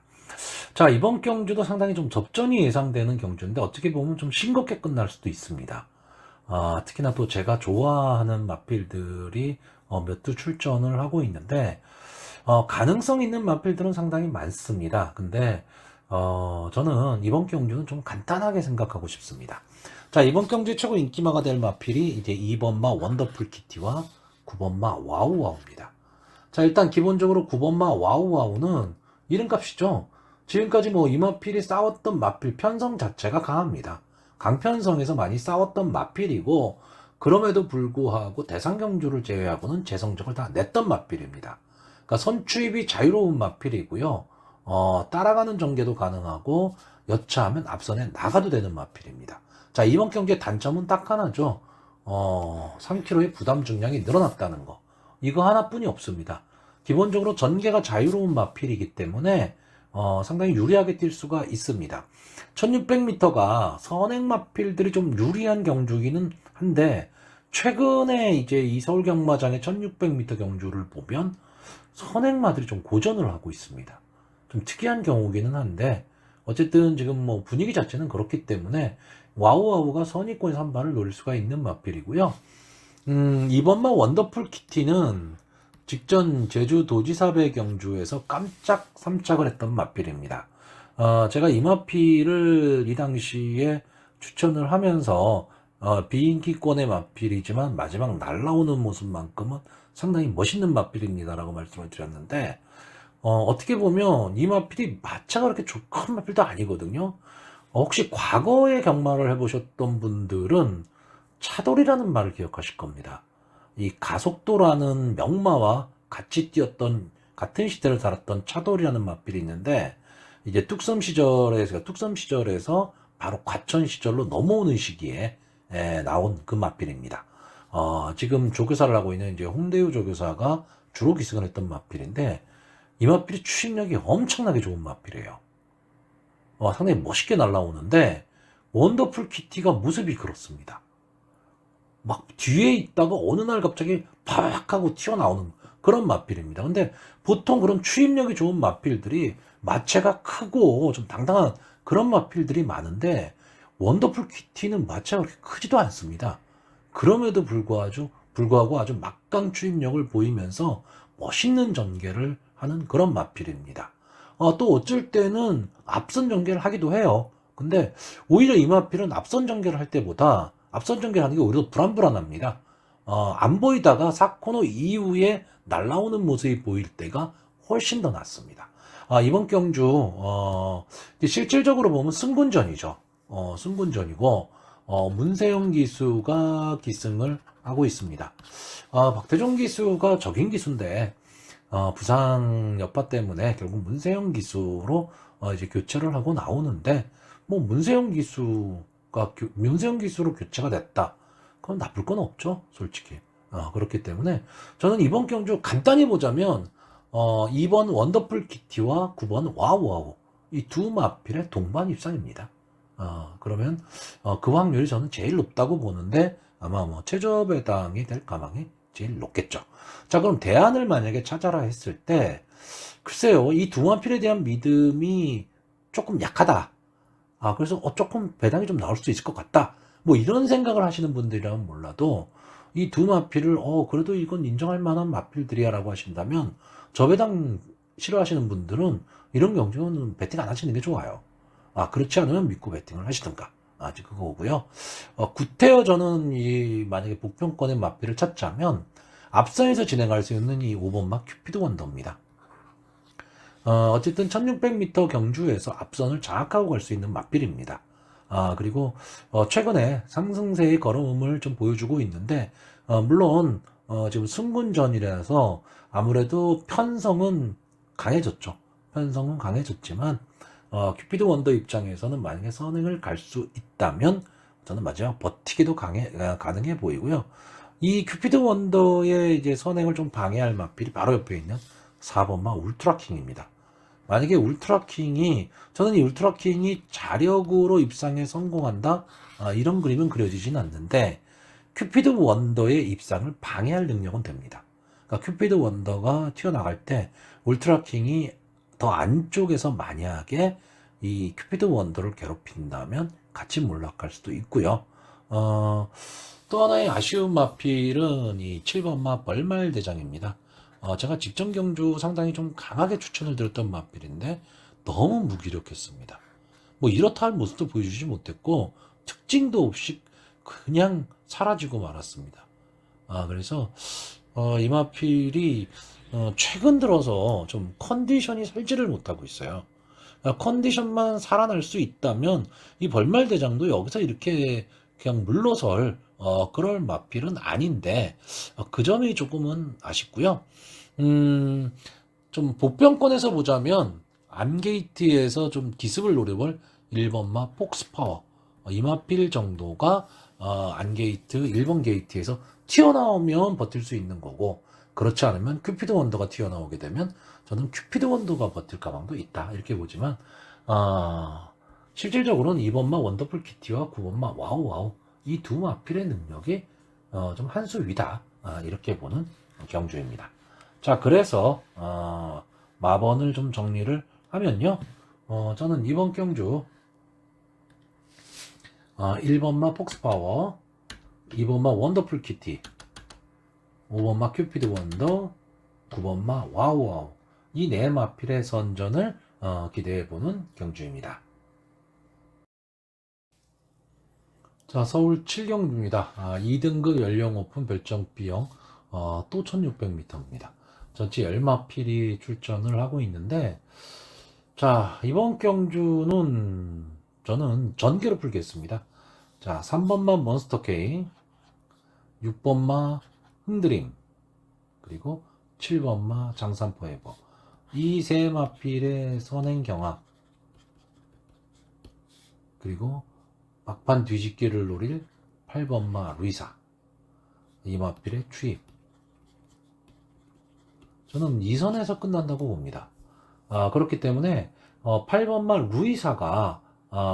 자, 이번 경주도 상당히 좀 접전이 예상되는 경주인데 어떻게 보면 좀 싱겁게 끝날 수도 있습니다. 특히나 또 제가 좋아하는 마필들이 몇 두 출전을 하고 있는데 가능성 있는 마필들은 상당히 많습니다. 근데 저는 이번 경주는 좀 간단하게 생각하고 싶습니다. 자, 이번 경주 최고 인기마가 될 마필이 이제 2번마 원더풀 키티와 9번마 와우와우입니다. 자, 일단 기본적으로 9번마 와우와우는 이름값이죠. 지금까지 뭐 이 마필이 싸웠던 마필 편성 자체가 강합니다. 강편성에서 많이 싸웠던 마필이고, 그럼에도 불구하고 대상 경주를 제외하고는 제 성적을 다 냈던 마필입니다. 그러니까 선추입이 자유로운 마필이고요. 따라가는 전개도 가능하고 여차하면 앞선에 나가도 되는 마필입니다. 자, 이번 경기의 단점은 딱 하나죠. 3kg의 부담 중량이 늘어났다는 거. 이거 하나뿐이 없습니다. 기본적으로 전개가 자유로운 마필이기 때문에 상당히 유리하게 뛸 수가 있습니다. 1600m가 선행 마필들이 좀 유리한 경주기는 한데, 최근에 이제 이 서울 경마장의 1600m 경주를 보면 선행마들이 좀 고전을 하고 있습니다. 좀 특이한 경우기는 한데, 어쨌든 지금 뭐 분위기 자체는 그렇기 때문에 와우와우가 선의권에서 한 발을 노릴 수가 있는 마필이고요. 이번마 원더풀 키티는 직전 제주도지사배 경주에서 깜짝 3착을 했던 마필입니다. 제가 이 마필을 이 당시에 추천을 하면서 비인기권의 마필이지만 마지막 날라오는 모습만큼은 상당히 멋있는 마필입니다라고 말씀을 드렸는데, 어떻게 보면 이 마필이 마차가 그렇게 큰 마필도 아니거든요. 혹시 과거에 경마를 해보셨던 분들은 차돌이라는 말을 기억하실 겁니다. 이 가속도라는 명마와 같이 뛰었던, 같은 시대를 살았던 차돌이라는 마필이 있는데, 이제 뚝섬 시절에서 바로 과천 시절로 넘어오는 시기에 나온 그 마필입니다. 지금 조교사를 하고 있는 이제 홍대우 조교사가 주로 기승을 했던 마필인데, 이 마필이 추진력이 엄청나게 좋은 마필이에요. 상당히 멋있게 날라오는데, 원더풀 키티가 모습이 그렇습니다. 막 뒤에 있다가 어느 날 갑자기 팍 하고 튀어나오는 그런 마필입니다. 근데 보통 그런 추임력이 좋은 마필들이 마체가 크고 좀 당당한 그런 마필들이 많은데, 원더풀 키티는 마체가 그렇게 크지도 않습니다. 그럼에도 불구하고 아주 막강 추임력을 보이면서 멋있는 전개를 하는 그런 마필입니다. 또 어쩔 때는 앞선 전개를 하기도 해요. 근데 오히려 이 마필은 앞선 전개를 할 때보다 앞선 전개를 하는 게 오히려 불안합니다. 안 보이다가 4코너 이후에 날라오는 모습이 보일 때가 훨씬 더 낫습니다. 이번 경주 실질적으로 보면 승군전이죠. 승군전이고 문세영 기수가 기승을 하고 있습니다. 박태종 기수가 적인 기수인데 부상 여파 때문에 결국 문세영 기수로 이제 교체를 하고 나오는데, 뭐 문세영 기수로 교체가 됐다, 그건 나쁠 건 없죠, 솔직히. 그렇기 때문에 저는 이번 경주 간단히 보자면 2번 원더풀 키티와 9번 와우와우, 이 두 마필의 동반 입상입니다. 그러면 그 확률이 저는 제일 높다고 보는데, 아마 뭐 최저배당이 될 가망이 제일 높겠죠. 자, 그럼 대안을 만약에 찾아라 했을 때, 글쎄요, 이 두 마필에 대한 믿음이 조금 약하다. 그래서 조금 배당이 좀 나올 수 있을 것 같다, 뭐 이런 생각을 하시는 분들이라면 몰라도, 이 두 마필을 그래도 이건 인정할 만한 마필들이야 라고 하신다면, 저배당 싫어하시는 분들은 이런 경우는 배팅 안 하시는 게 좋아요. 그렇지 않으면 믿고 배팅을 하시든가. 아직 그거고요. 구태여 저는 만약에 복평권의 마필을 찾자면 앞선에서 진행할 수 있는 이 5번마 큐피드 원더입니다. 어쨌든 1600m 경주에서 앞선을 장악하고 갈 수 있는 마필입니다. 그리고 최근에 상승세의 걸음을 좀 보여주고 있는데, 물론 지금 승군전이라서 아무래도 편성은 강해졌죠. 편성은 강해졌지만 큐피드 원더 입장에서는 만약에 선행을 갈 수 있다면 저는 마지막 버티기도 가능해 보이고요. 이 큐피드 원더의 이제 선행을 좀 방해할 마필이 바로 옆에 있는 4번마 울트라킹입니다. 만약에 저는 이 울트라킹이 자력으로 입상에 성공한다, 이런 그림은 그려지진 않는데 큐피드 원더의 입상을 방해할 능력은 됩니다. 그러니까 큐피드 원더가 튀어나갈 때 울트라 킹이 더 안쪽에서 만약에 이 큐피드 원더를 괴롭힌다면 같이 몰락할 수도 있고요. 또 하나의 아쉬운 마필은 이 7번 마 벌말 대장입니다. 제가 직전 경주 상당히 좀 강하게 추천을 드렸던 마필인데 너무 무기력했습니다. 뭐 이렇다 할 모습도 보여주지 못했고 특징도 없이 그냥 사라지고 말았습니다. 그래서 이 마필이 최근 들어서 좀 컨디션이 살지를 못하고 있어요. 컨디션만 살아날 수 있다면 이 벌말대장도 여기서 이렇게 그냥 물러설 그럴 마필은 아닌데 그 점이 조금은 아쉽고요. 음, 좀 보병권에서 보자면 암게이트에서 좀 기습을 노려볼 1번마 폭스파워 이 마필 정도가 안게이트 1번 게이트에서 튀어나오면 버틸 수 있는 거고 그렇지 않으면 큐피드 원더가 튀어나오게 되면 저는 큐피드 원더가 버틸 가망도 있다 이렇게 보지만 실질적으로는 2번마 원더풀 키티와 9번마 와우와우 이 두 마필의 능력이 좀 한 수 위다 이렇게 보는 경주입니다. 자 그래서 마번을 좀 정리를 하면요 저는 이번 경주 1번마 폭스파워 2번마 원더풀 키티 5번마 큐피드 원더 9번마 와우와우 이 네 마필의 선전을 기대해보는 경주입니다. 자 서울 7경주입니다. 2등급 연령 오픈 별점 B형 또 1600m입니다. 전체 10마필이 출전을 하고 있는데 자 이번 경주는 저는 전개로 풀겠습니다. 자 3번마 몬스터 K 6번마 흥드림 그리고 7번마 장산 포에버 이 세 마필의 선행 경합 그리고 막판 뒤집기를 노릴 8번마 루이사 이 마필의 추입 저는 2선에서 끝난다고 봅니다. 그렇기 때문에 8번마 루이사가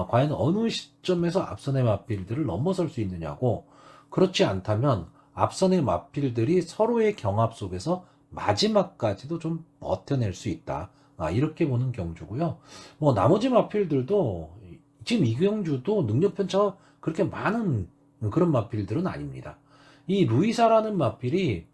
과연 어느 시점에서 앞선의 마필들을 넘어설 수 있느냐고 그렇지 않다면 앞선의 마필들이 서로의 경합 속에서 마지막까지도 좀 버텨낼 수 있다. 이렇게 보는 경주고요. 뭐 나머지 마필들도 지금 이 경주도 능력 편차가 그렇게 많은 그런 마필들은 아닙니다. 이 루이사라는 마필이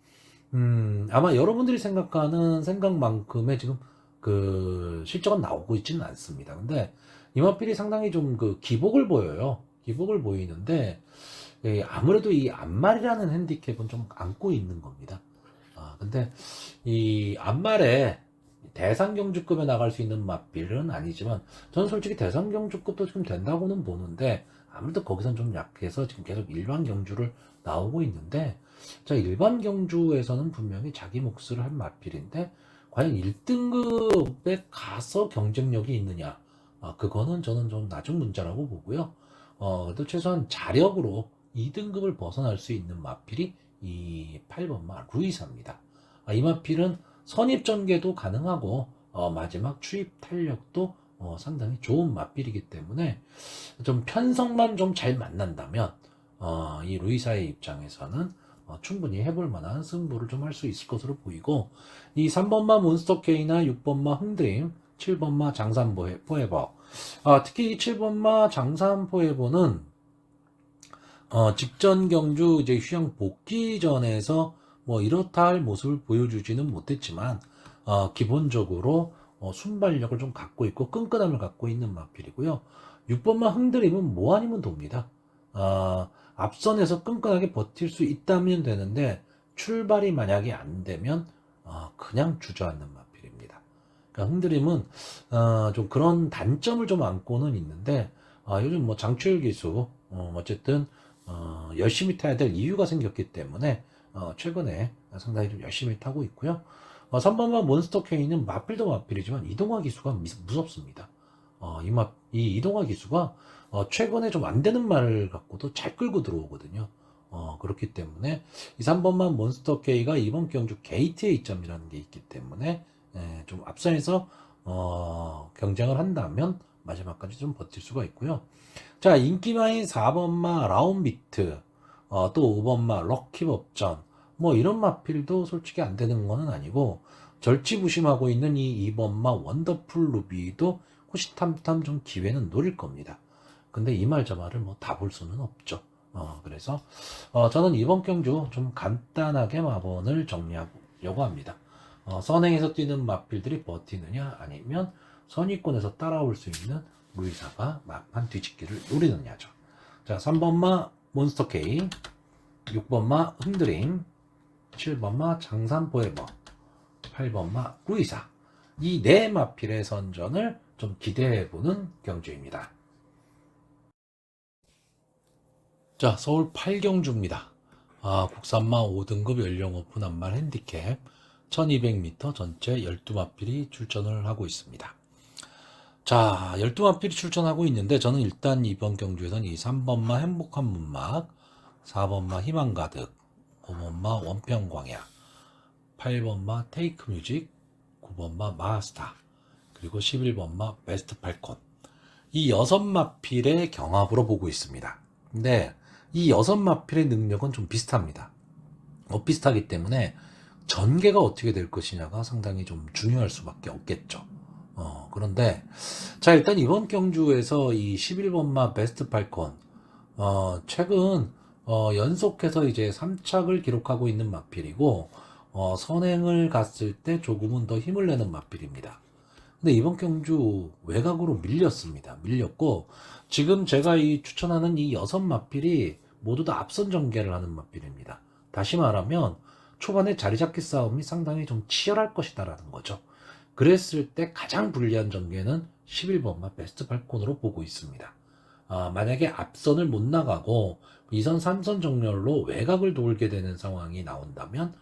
아마 여러분들이 생각하는 생각만큼의 지금 그 실적은 나오고 있지는 않습니다. 근데 이 마필이 상당히 좀 그 기복을 보여요. 기복을 보이는데 아무래도 이 암말이라는 핸디캡은 좀 안고 있는 겁니다. 근데 이 암말에 대상경주급에 나갈 수 있는 마필은 아니지만 저는 솔직히 대상경주급도 지금 된다고는 보는데 아무래도 거기선 좀 약해서 지금 계속 일반 경주를 나오고 있는데 자 일반 경주에서는 분명히 자기 몫을 한 마필인데 과연 1등급에 가서 경쟁력이 있느냐 그거는 저는 좀 낮은 문제라고 보고요. 그래도 최소한 자력으로 2등급을 벗어날 수 있는 마필이 이 8번마 루이사입니다. 이 마필은 선입 전개도 가능하고 마지막 추입 탄력도 상당히 좋은 마필이기 때문에 좀 편성만 좀 잘 만난다면 이 루이사의 입장에서는 충분히 해볼 만한 승부를 좀 할 수 있을 것으로 보이고 이 3번마 몬스터 K나 6번마 흥드림 7번마 장산 포에버 특히 이 7번마 장산 포에버는 직전 경주 이제 휴양 복귀전에서 뭐 이렇다 할 모습을 보여주지는 못했지만 기본적으로 순발력을 좀 갖고 있고 끈끈함을 갖고 있는 마필이고요. 6번마 흥드림은 뭐 아니면 돕니다. 앞선에서 끈끈하게 버틸 수 있다면 되는데 출발이 만약에 안 되면 그냥 주저앉는 마필입니다. 그러니까 흥드림은 좀 그런 단점을 좀 안고는 있는데 요즘 뭐 장출 기수 어쨌든 열심히 타야 될 이유가 생겼기 때문에 최근에 상당히 좀 열심히 타고 있고요. 3번마 몬스터 K는 마필도 마필이지만 이동화 기수가 무섭습니다. 이 이동화 기수가 최근에 좀 안 되는 말을 갖고도 잘 끌고 들어오거든요. 그렇기 때문에 이 3번마 몬스터 K가 이번 경주 게이트의 이점이라는 게 있기 때문에 좀 앞선에서 경쟁을 한다면 마지막까지 좀 버틸 수가 있고요. 자, 인기마인 4번마 라운비트, 또 5번마 럭키법전, 뭐 이런 마필도 솔직히 안 되는 거는 아니고, 절치부심하고 있는 이 2번마 원더풀 루비도 호시탐탐 좀 기회는 노릴 겁니다. 근데 이 말 저 말을 뭐 다 볼 수는 없죠. 그래서 저는 이번 경주 좀 간단하게 마번을 정리하려고 합니다. 선행에서 뛰는 마필들이 버티느냐, 아니면 선위권에서 따라올 수 있는 루이사가 막판 뒤집기를 노리느냐죠. 자, 3번마 몬스터 K, 6번마 흔드림, 7번마 장산 포에버, 8번마 루이사. 이 네 마필의 선전을 좀 기대해보는 경주입니다. 자, 서울 8경주입니다. 국산마 5등급 연령 오픈 한말 핸디캡 1200m 전체 12마필이 출전을 하고 있습니다. 자, 12마필이 출전하고 있는데 저는 일단 이번 경주에서는 이 3번마 행복한 문막, 4번마 희망가득, 5번마 원평광야, 8번마 테이크 뮤직, 9번마 마스타, 그리고 11번마 베스트 팔콘. 이 6마필의 경합으로 보고 있습니다. 근데 이 6마필의 능력은 좀 비슷합니다. 비슷하기 때문에 전개가 어떻게 될 것이냐가 상당히 좀 중요할 수밖에 없겠죠. 그런데 자, 일단 이번 경주에서 이 11번마 베스트 팔콘 최근 연속해서 이제 3착을 기록하고 있는 마필이고 선행을 갔을 때 조금은 더 힘을 내는 마필입니다. 근데 이번 경주 외곽으로 밀렸습니다. 밀렸고 지금 제가 이 추천하는 이 6마필이 모두 다 앞선 전개를 하는 마필입니다. 다시 말하면 초반에 자리잡기 싸움이 상당히 좀 치열할 것이다라는 거죠. 그랬을 때 가장 불리한 전개는 11번마 베스트 팔콘으로 보고 있습니다. 만약에 앞선을 못 나가고 2선, 3선 정렬로 외곽을 돌게 되는 상황이 나온다면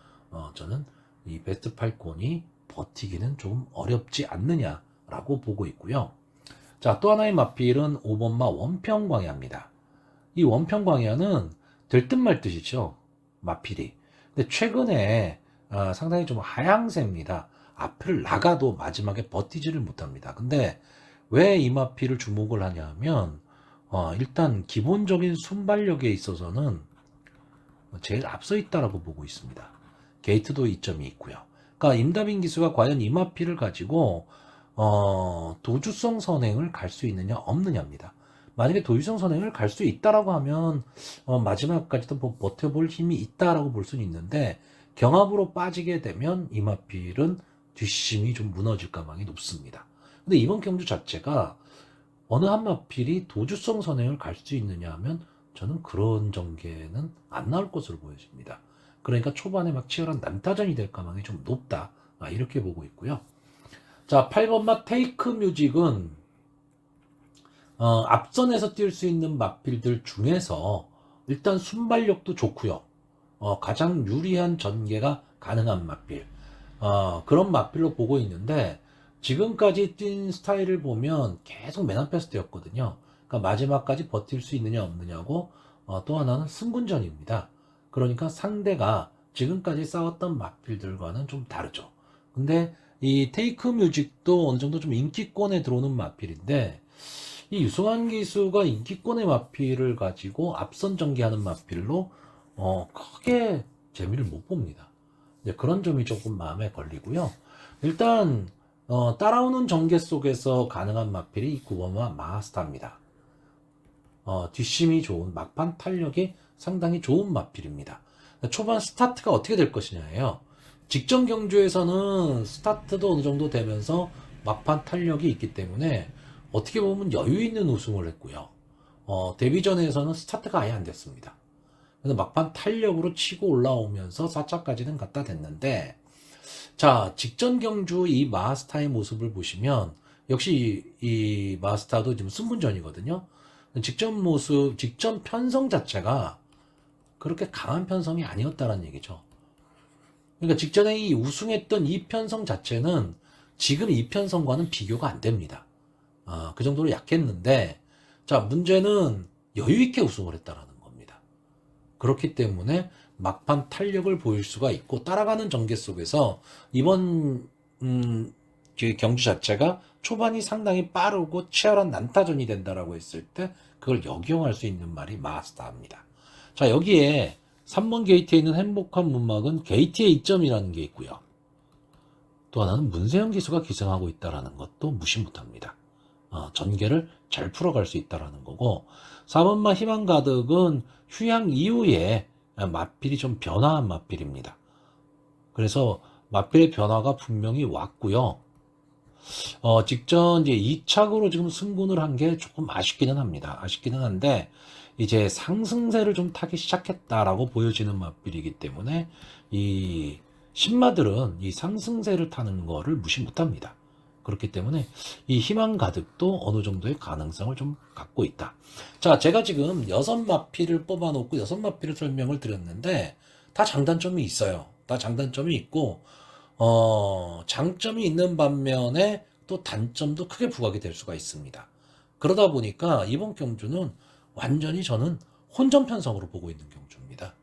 저는 이 베스트 팔콘이 버티기는 좀 어렵지 않느냐라고 보고 있고요. 자, 또 하나의 마필은 5번마 원평광야입니다. 이 원평광야는 될 듯 말 듯이죠. 마필이. 근데 최근에 상당히 좀 하향세입니다. 앞을 나가도 마지막에 버티지를 못합니다. 근데 왜 이 마필을 주목을 하냐면 일단 기본적인 순발력에 있어서는 제일 앞서 있다라고 보고 있습니다. 게이트도 이점이 있고요. 그러니까 임다빈 기수가 과연 이 마필을 가지고 도주성 선행을 갈 수 있느냐 없느냐입니다. 만약에 도주성 선행을 갈 수 있다라고 하면 마지막까지도 뭐 버텨볼 힘이 있다라고 볼 수는 있는데 경합으로 빠지게 되면 이 마필은 뒷심이 좀 무너질 가망이 높습니다. 근데 이번 경주 자체가 어느 한 마필이 도주성 선행을 갈 수 있느냐 하면 저는 그런 전개는 안 나올 것으로 보여집니다. 그러니까 초반에 막 치열한 난타전이 될 가망이 좀 높다. 이렇게 보고 있고요. 자, 8번마 테이크 뮤직은 앞선에서 뛸 수 있는 마필들 중에서 일단 순발력도 좋고요. 가장 유리한 전개가 가능한 마필. 그런 마필로 보고 있는데 지금까지 뛴 스타일을 보면 계속 맨 앞에서 뛰었거든요. 그러니까 마지막까지 버틸 수 있느냐 없느냐고 또 하나는 승군전입니다. 그러니까 상대가 지금까지 싸웠던 마필들과는 좀 다르죠. 근데 이 테이크 뮤직도 어느 정도 좀 인기권에 들어오는 마필인데 이 유승환 기수가 인기권의 마필을 가지고 앞선 전개하는 마필로 크게 재미를 못 봅니다. 그런 점이 조금 마음에 걸리고요. 일단 따라오는 전개 속에서 가능한 마필이 9번마 마스타입니다. 뒷심이 좋은 막판 탄력이 상당히 좋은 마필입니다. 초반 스타트가 어떻게 될 것이냐예요. 직전 경주에서는 스타트도 어느 정도 되면서 막판 탄력이 있기 때문에 어떻게 보면 여유 있는 우승을 했고요. 데뷔전에서는 스타트가 아예 안 됐습니다. 그래서 막판 탄력으로 치고 올라오면서 4차까지는 갖다 댔는데, 자, 직전 경주 이 마스타의 모습을 보시면 역시 이 마스타도 지금 승분전이거든요. 직전 모습, 직전 편성 자체가 그렇게 강한 편성이 아니었다는 얘기죠. 그러니까 직전에 이 우승했던 이 편성 자체는 지금 이 편성과는 비교가 안 됩니다. 그 정도로 약했는데, 자, 문제는 여유있게 우승을 했다라는 겁니다. 그렇기 때문에 막판 탄력을 보일 수가 있고, 따라가는 전개 속에서 이번 그 경주 자체가 초반이 상당히 빠르고 치열한 난타전이 된다라고 했을 때 그걸 역용할 수 있는 말이 마스터입니다. 자, 여기에 3번 게이트에 있는 행복한 문막은 게이트의 이점이라는 게 있고요. 또 하나는 문세영 기수가 기승하고 있다는 것도 무시 못합니다. 전개를 잘 풀어갈 수 있다는 거고, 4번마 희망 가득은 휴양 이후에 마필이 좀 변화한 마필입니다. 그래서 마필의 변화가 분명히 왔고요. 직전 이제 2착으로 지금 승군을 한 게 조금 아쉽기는 합니다. 아쉽기는 한데, 이제 상승세를 좀 타기 시작했다라고 보여지는 마필이기 때문에, 이 신마들은 이 상승세를 타는 거를 무시 못합니다. 그렇기 때문에 이 희망 가득도 어느 정도의 가능성을 좀 갖고 있다. 자, 제가 지금 6마필을 뽑아놓고 6마필을 설명을 드렸는데, 다 장단점이 있어요. 다 장단점이 있고, 장점이 있는 반면에 또 단점도 크게 부각이 될 수가 있습니다. 그러다 보니까 이번 경주는 완전히 저는 혼전 편성으로 보고 있는 경주입니다.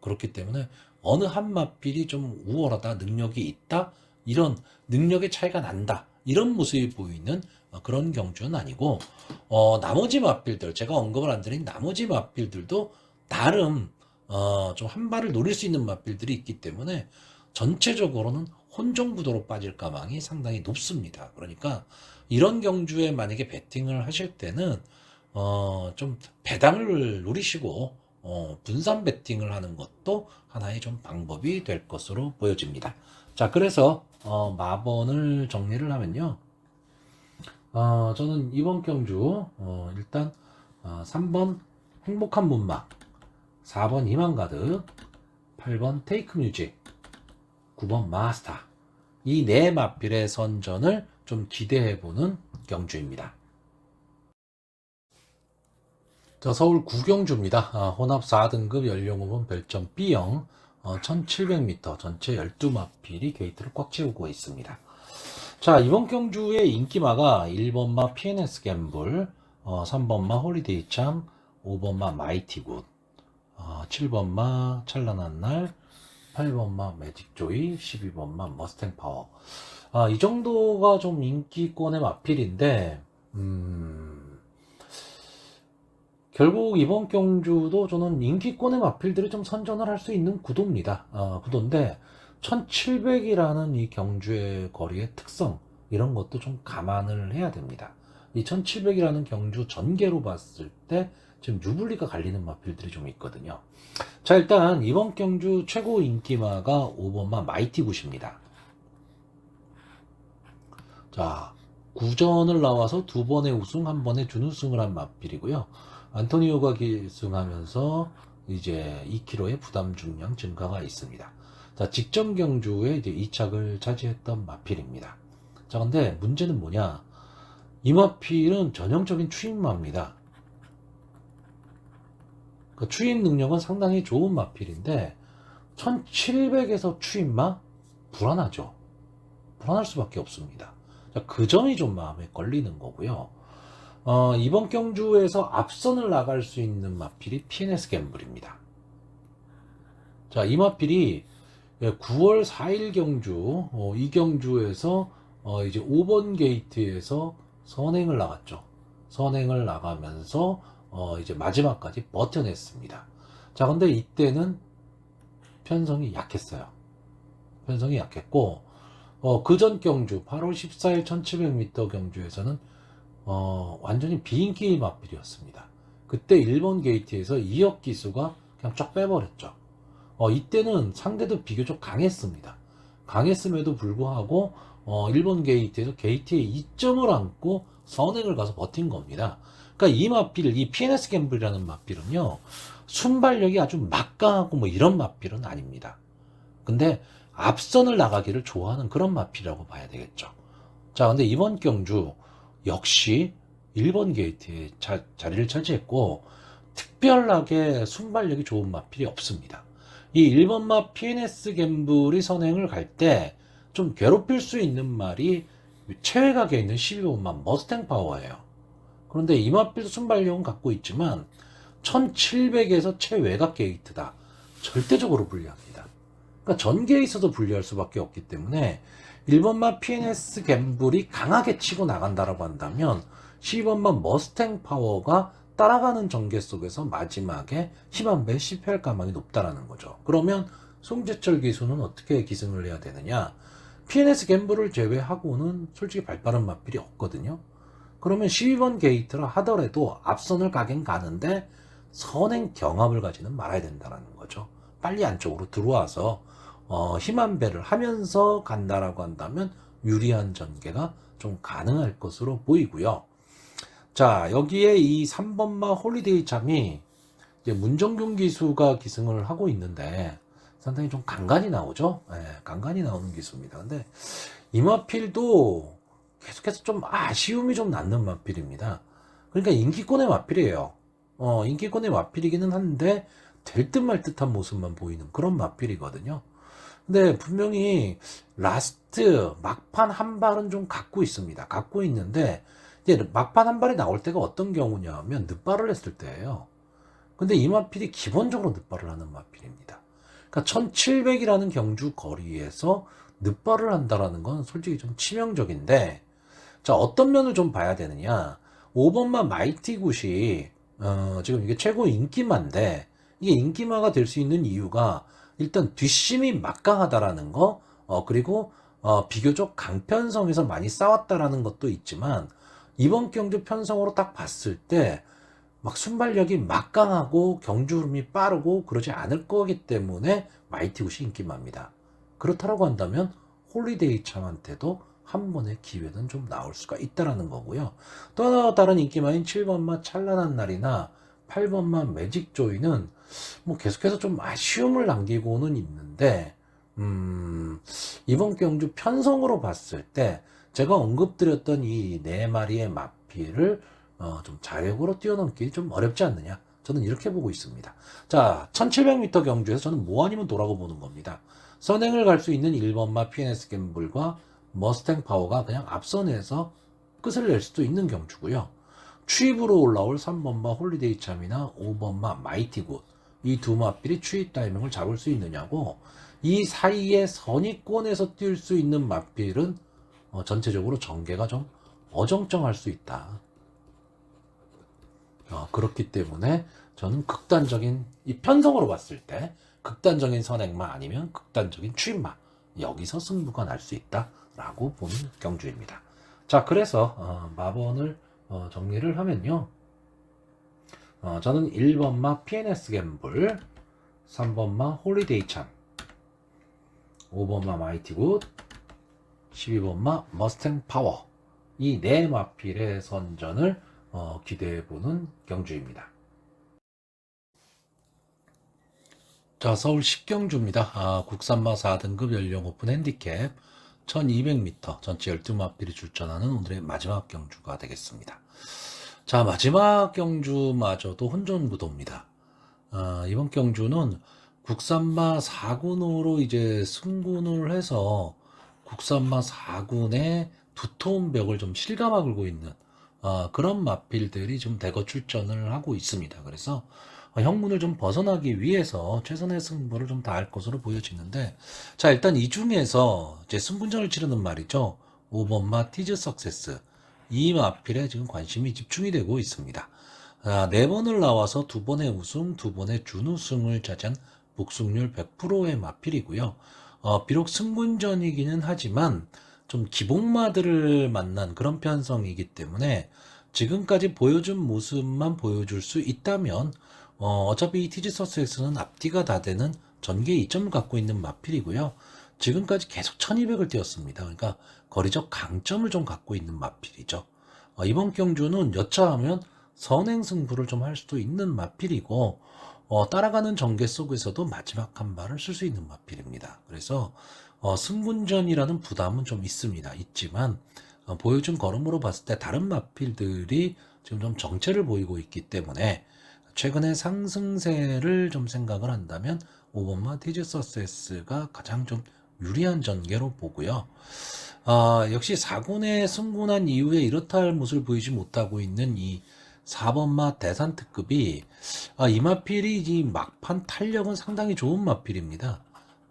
그렇기 때문에 어느 한 마필이 좀 우월하다, 능력이 있다, 이런 능력의 차이가 난다, 이런 모습이 보이는 그런 경주는 아니고, 나머지 마필들, 제가 언급을 안 드린 나머지 마필들도 나름 좀 한 발을 노릴 수 있는 마필들이 있기 때문에 전체적으로는 혼종 구도로 빠질 가망이 상당히 높습니다. 그러니까 이런 경주에 만약에 배팅을 하실 때는 좀 배당을 노리시고 분산 배팅을 하는 것도 하나의 좀 방법이 될 것으로 보여집니다. 자, 그래서 마번을 정리를 하면요. 저는 이번 경주 일단 3번 행복한 문막, 4번 희망 가득, 8번 테이크 뮤직, 9번 마스터, 이 네 마필의 선전을 좀 기대해보는 경주입니다. 자, 서울 구경주입니다. 혼합 4등급 연령호분 별점 B형, 1700m, 전체 12마필이 게이트를 꽉 채우고 있습니다. 자, 이번 경주의 인기마가 1번마 PNS 갬블, 3번마 홀리데이 참, 5번마 마이티 굿, 7번마 찬란한 날, 8번마 매직 조이, 12번마 머스탱 파워. 이 정도가 좀 인기권의 마필인데, 결국 이번 경주도 저는 인기권의 마필들이 좀 선전을 할 수 있는 구도입니다. 구도인데 1700이라는 이 경주의 거리의 특성, 이런 것도 좀 감안을 해야 됩니다. 이 1700이라는 경주 전개로 봤을 때 지금 유불리가 갈리는 마필들이 좀 있거든요. 자, 일단 이번 경주 최고 인기마가 5번마 마이티 굿입니다. 자, 9전을 나와서 2번의 우승, 1번의 준우승을 한 마필이고요. 안토니오가 기승하면서 이제 2kg의 부담 중량 증가가 있습니다. 자, 직전 경주에 이제 2착을 차지했던 마필입니다. 자, 근데 문제는 뭐냐? 이 마필은 전형적인 추임마입니다. 그 추임 능력은 상당히 좋은 마필인데 1700에서 추임마? 불안하죠. 불안할 수밖에 없습니다. 자, 그 점이 좀 마음에 걸리는 거고요. 이번 경주에서 앞선을 나갈 수 있는 마필이 PNS 갬블입니다. 자, 이 마필이 9월 4일 경주, 이 경주에서 이제 5번 게이트에서 선행을 나갔죠. 선행을 나가면서 이제 마지막까지 버텨냈습니다. 자, 근데 이때는 편성이 약했어요. 편성이 약했고, 그전 경주 8월 14일 1700m 경주에서는 완전히 비인기 마필이었습니다. 그때 1번 게이트에서 이혁 기수가 그냥 쫙 빼버렸죠. 이때는 상대도 비교적 강했습니다. 강했음에도 불구하고 1번 게이트에서 게이트에 2점을 안고 선행을 가서 버틴 겁니다. 그러니까 이 마필, 이 PNS 갬블이라는 마필은요, 순발력이 아주 막강하고 뭐 이런 마필은 아닙니다. 근데 앞선을 나가기를 좋아하는 그런 마필이라고 봐야 되겠죠. 자, 근데 이번 경주 역시 1번 게이트에 자리를 차지했고 특별하게 순발력이 좋은 마필이 없습니다. 이 1번마 PNS 갬블이 선행을 갈 때 좀 괴롭힐 수 있는 말이 최외곽에 있는 12번마 머스탱 파워예요. 그런데 이 마필도 순발력은 갖고 있지만 1700에서 최외곽 게이트다. 절대적으로 불리합니다. 그러니까 전개에 있어서 불리할 수밖에 없기 때문에 1번마 PNS 갬블이 강하게 치고 나간다라고 한다면 12번마 머스탱 파워가 따라가는 전개 속에서 마지막에 힘한 배 실패할 가망이 높다라는 거죠. 그러면 송재철 기수는 어떻게 기승을 해야 되느냐? PNS 갬블을 제외하고는 솔직히 발빠른 마필이 없거든요. 그러면 12번 게이트라 하더라도 앞선을 가긴 가는데 선행 경합을 가지는 말아야 된다는 거죠. 빨리 안쪽으로 들어와서 힘한 배를 하면서 간다라고 한다면 유리한 전개가 좀 가능할 것으로 보이고요. 자, 여기에 이 3번마 홀리데이 참이 이제 문정균 기수가 기승을 하고 있는데 상당히 좀 간간히 나오죠. 네, 간간히 나오는 기수입니다. 근데 이 마필도 계속해서 좀 아쉬움이 좀 남는 마필입니다. 그러니까 인기권의 마필이에요. 인기권의 마필이기는 한데 될 듯 말 듯한 모습만 보이는 그런 마필이거든요. 근데 분명히 라스트 막판 한 발은 좀 갖고 있습니다. 갖고 있는데 이제 막판 한 발이 나올 때가 어떤 경우냐면 늦발을 했을 때예요. 근데 이 마필이 기본적으로 늦발을 하는 마필입니다. 그러니까 1700이라는 경주 거리에서 늦발을 한다라는 건 솔직히 좀 치명적인데, 자, 어떤 면을 좀 봐야 되느냐. 5번마 마이티 굿이 지금 이게 최고 인기마인데 이게 인기마가 될 수 있는 이유가 일단 뒷심이 막강하다라는 거, 그리고 비교적 강편성에서 많이 싸웠다라는 것도 있지만 이번 경주 편성으로 딱 봤을 때 막 순발력이 막강하고 경주 흐름이 빠르고 그러지 않을 거기 때문에 마이티굿이 인기마입니다. 그렇다라고 한다면 홀리데이 참한테도 한 번의 기회는 좀 나올 수가 있다라는 거고요. 또 다른 인기마인 7번마 찬란한 날이나 8번마 매직 조이는 뭐 계속해서 좀 아쉬움을 남기고는 있는데 이번 경주 편성으로 봤을 때 제가 언급드렸던 이 네 마리의 마필을 좀 자력으로 뛰어넘기 좀 어렵지 않느냐, 저는 이렇게 보고 있습니다. 자, 1700m 경주에서 저는 뭐 아니면 도라고 보는 겁니다. 선행을 갈 수 있는 1번마 PNS 갬블과 머스탱 파워가 그냥 앞선에서 끝을 낼 수도 있는 경주고요. 추입으로 올라올 3번마 홀리데이 참이나 5번마 마이티굿, 이 두 마필이 추입 타이밍을 잡을 수 있느냐고, 이 사이에 선의권에서 뛸 수 있는 마필은 전체적으로 전개가 좀 어정쩡할 수 있다. 그렇기 때문에 저는 극단적인, 이 편성으로 봤을 때 극단적인 선행마 아니면 극단적인 추입마, 여기서 승부가 날 수 있다라고 보는 경주입니다. 자, 그래서 마번을 정리를 하면요, 저는 1번마 PNS 갬블, 3번마 홀리데이 참, 5번마 마이티굿, 12번마 머스탱 파워, 이 네 마필의 선전을 기대해보는 경주입니다. 자, 서울 10경주입니다. 국산마 4등급 연령 오픈 핸디캡 1200m 전체 12마필이 출전하는 오늘의 마지막 경주가 되겠습니다. 자, 마지막 경주마저도 혼전구도입니다. 이번 경주는 국산마 4군으로 이제 승군을 해서 국산마 4군의 두터운 벽을 좀 실감아 굴고 있는 그런 마필들이 좀 대거 출전을 하고 있습니다. 그래서 형문을 좀 벗어나기 위해서 최선의 승부를 좀 다할 것으로 보여지는데, 자, 일단 이 중에서 이제 승분전을 치르는 말이죠. 5번마 티즈 석세스, 이 마필에 지금 관심이 집중이 되고 있습니다. 4번을 나와서 2번의 우승, 2번의 준우승을 차지한 복승률 100%의 마필이고요. 비록 승분전이기는 하지만 좀 기복마들을 만난 그런 편성이기 때문에 지금까지 보여준 모습만 보여줄 수 있다면 어차피 이 티지 서스에서는 앞뒤가 다 되는 전개 2점을 갖고 있는 마필이고요. 지금까지 계속 1200을 뛰었습니다. 그러니까 거리적 강점을 좀 갖고 있는 마필이죠. 이번 경주는 여차하면 선행 승부를 좀 할 수도 있는 마필이고, 따라가는 전개 속에서도 마지막 한 발을 쓸 수 있는 마필입니다. 그래서 승분전이라는 부담은 좀 있지만 보여준 걸음으로 봤을 때 다른 마필들이 지금 좀 정체를 보이고 있기 때문에 최근에 상승세를 좀 생각을 한다면 5번마 티즈 서세스가 가장 좀 유리한 전개로 보고요. 역시 4군에 승군한 이후에 이렇다 할 모습을 보이지 못하고 있는 이 4번마 대산특급이 이 마필이 이 막판 탄력은 상당히 좋은 마필입니다.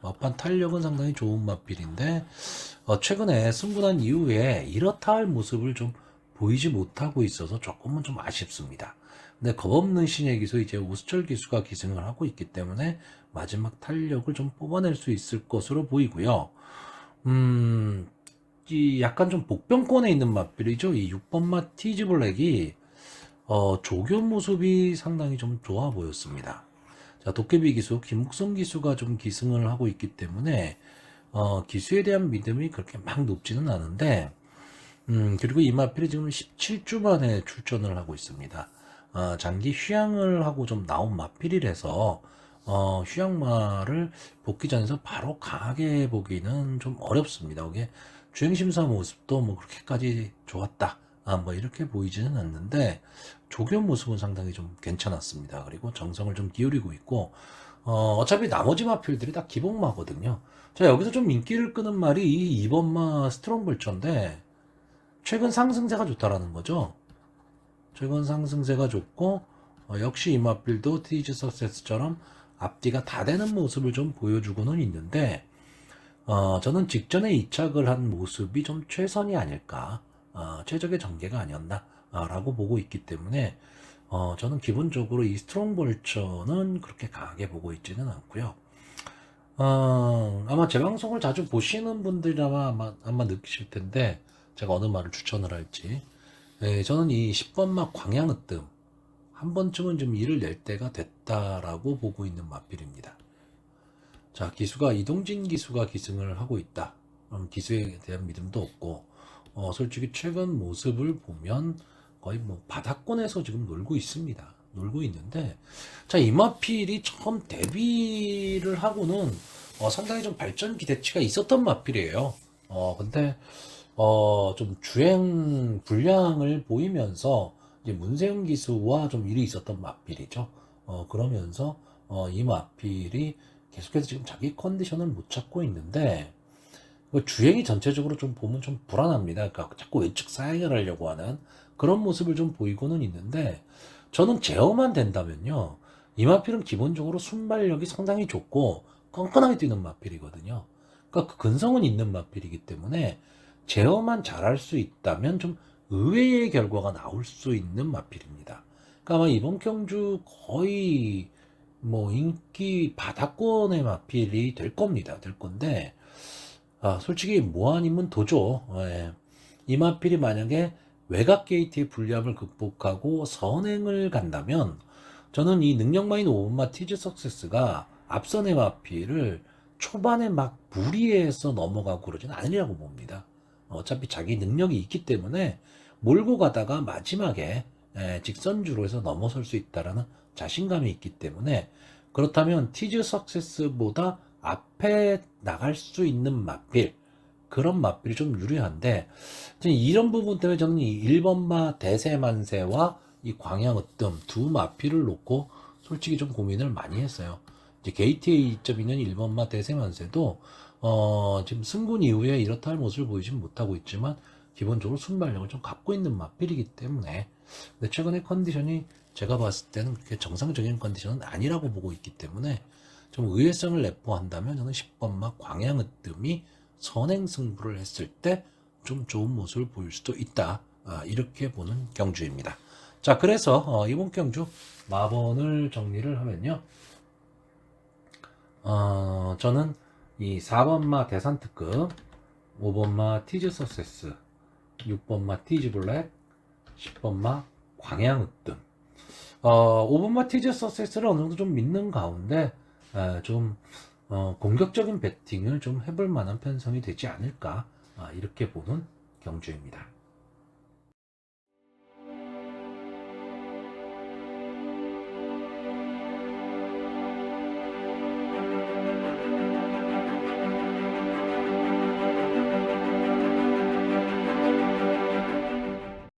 막판 탄력은 상당히 좋은 마필인데 최근에 승부난 이후에 이렇다 할 모습을 좀 보이지 못하고 있어서 조금은 좀 아쉽습니다. 근데 겁없는 신의 기수 이제 오수철 기수가 기승을 하고 있기 때문에 마지막 탄력을 좀 뽑아낼 수 있을 것으로 보이고요. 이 약간 좀 복병권에 있는 마필이죠. 이 6번마 티즈블랙이 조교 모습이 상당히 좀 좋아 보였습니다. 자, 도깨비 기수 김묵성 기수가 좀 기승을 하고 있기 때문에 기수에 대한 믿음이 그렇게 막 높지는 않은데 그리고 이 마필이 지금 17주 만에 출전을 하고 있습니다. 장기 휴양을 하고 좀 나온 마필이라서 휴양마를 복귀전에서 바로 강하게 보기는 좀 어렵습니다. 이게 주행심사 모습도 뭐 그렇게까지 좋았다. 뭐 이렇게 보이지는 않는데 조교 모습은 상당히 좀 괜찮았습니다. 그리고 정성을 좀 기울이고 있고 어차피 나머지 마필들이 다 기복마거든요. 자, 여기서 좀 인기를 끄는 말이 이 2번마 스트롱벌처인데 최근 상승세가 좋다라는 거죠. 최근 상승세가 좋고 역시 이 마필도 티즈 석세스처럼 앞뒤가 다 되는 모습을 좀 보여주고는 있는데 저는 직전에 이착을 한 모습이 좀 최선이 아닐까, 최적의 전개가 아니었나 라고 보고 있기 때문에 저는 기본적으로 이 스트롱 벌처는 그렇게 강하게 보고 있지는 않고요. 아마 제 방송을 자주 보시는 분들이라면 아마 느끼실 텐데 제가 어느 말을 추천을 할지. 저는 이 10번마 광양으뜸 한 번쯤은 좀 일을 낼 때가 됐다라고 보고 있는 마필입니다. 자, 기수가 이동진 기수가 기승을 하고 있다. 기수에 대한 믿음도 없고 솔직히 최근 모습을 보면 거의 뭐 바닥권에서 지금 놀고 있습니다. 놀고 있는데 자, 이 마필이 처음 데뷔를 하고는 상당히 좀 발전 기대치가 있었던 마필이에요. 근데 좀 주행 불량을 보이면서 이제 문세윤 기수와 좀 일이 있었던 마필이죠. 그러면서 이 마필이 계속해서 지금 자기 컨디션을 못 찾고 있는데 주행이 전체적으로 좀 보면 좀 불안합니다. 그러니까 자꾸 외측 사양을 하려고 하는 그런 모습을 좀 보이고는 있는데 저는 제어만 된다면요. 이 마필은 기본적으로 순발력이 상당히 좋고 끈끈하게 뛰는 마필이거든요. 그러니까 그 근성은 있는 마필이기 때문에 제어만 잘할 수 있다면 좀 의외의 결과가 나올 수 있는 마필입니다. 그러니까 아마 이번 경주 거의 뭐 인기 바닥권의 마필이 될 겁니다. 될 건데 솔직히 뭐 아니면 도죠. 예. 이 마필이 만약에 외곽 게이트의 불리함을 극복하고 선행을 간다면 저는 이 능력마인 오브마 티즈 석세스가 앞선의 마필을 초반에 막 무리해서 넘어가고 그러진 않으려고 봅니다. 어차피 자기 능력이 있기 때문에 몰고 가다가 마지막에 직선주로 해서 넘어설 수 있다라는 자신감이 있기 때문에 그렇다면 티즈 석세스보다 앞에 나갈 수 있는 마필 그런 마필이 좀 유리한데 이런 부분 때문에 저는 이 1번마 대세만세와 이 광양으뜸 두 마필을 놓고 솔직히 좀 고민을 많이 했어요. 이제 게이트에 2.2년 1번마 대세만세도 지금 승군 이후에 이렇다 할 모습을 보이진 못하고 있지만 기본적으로 순발력을 좀 갖고 있는 마필이기 때문에 근데 최근에 컨디션이 제가 봤을 때는 그렇게 정상적인 컨디션은 아니라고 보고 있기 때문에 좀 의외성을 내포한다면 저는 10번마 광양으뜸이 선행 승부를 했을 때 좀 좋은 모습을 보일 수도 있다. 이렇게 보는 경주입니다. 자, 그래서 이번 경주 마번을 정리를 하면요. 저는 이 4번마 대산특급, 5번마 티즈 서세스, 6번마 티즈 블랙, 10번마 광양으뜸. 5번마 티즈 서세스를 어느 정도 좀 믿는 가운데 좀 공격적인 배팅을 좀 해볼 만한 편성이 되지 않을까 이렇게 보는 경주입니다.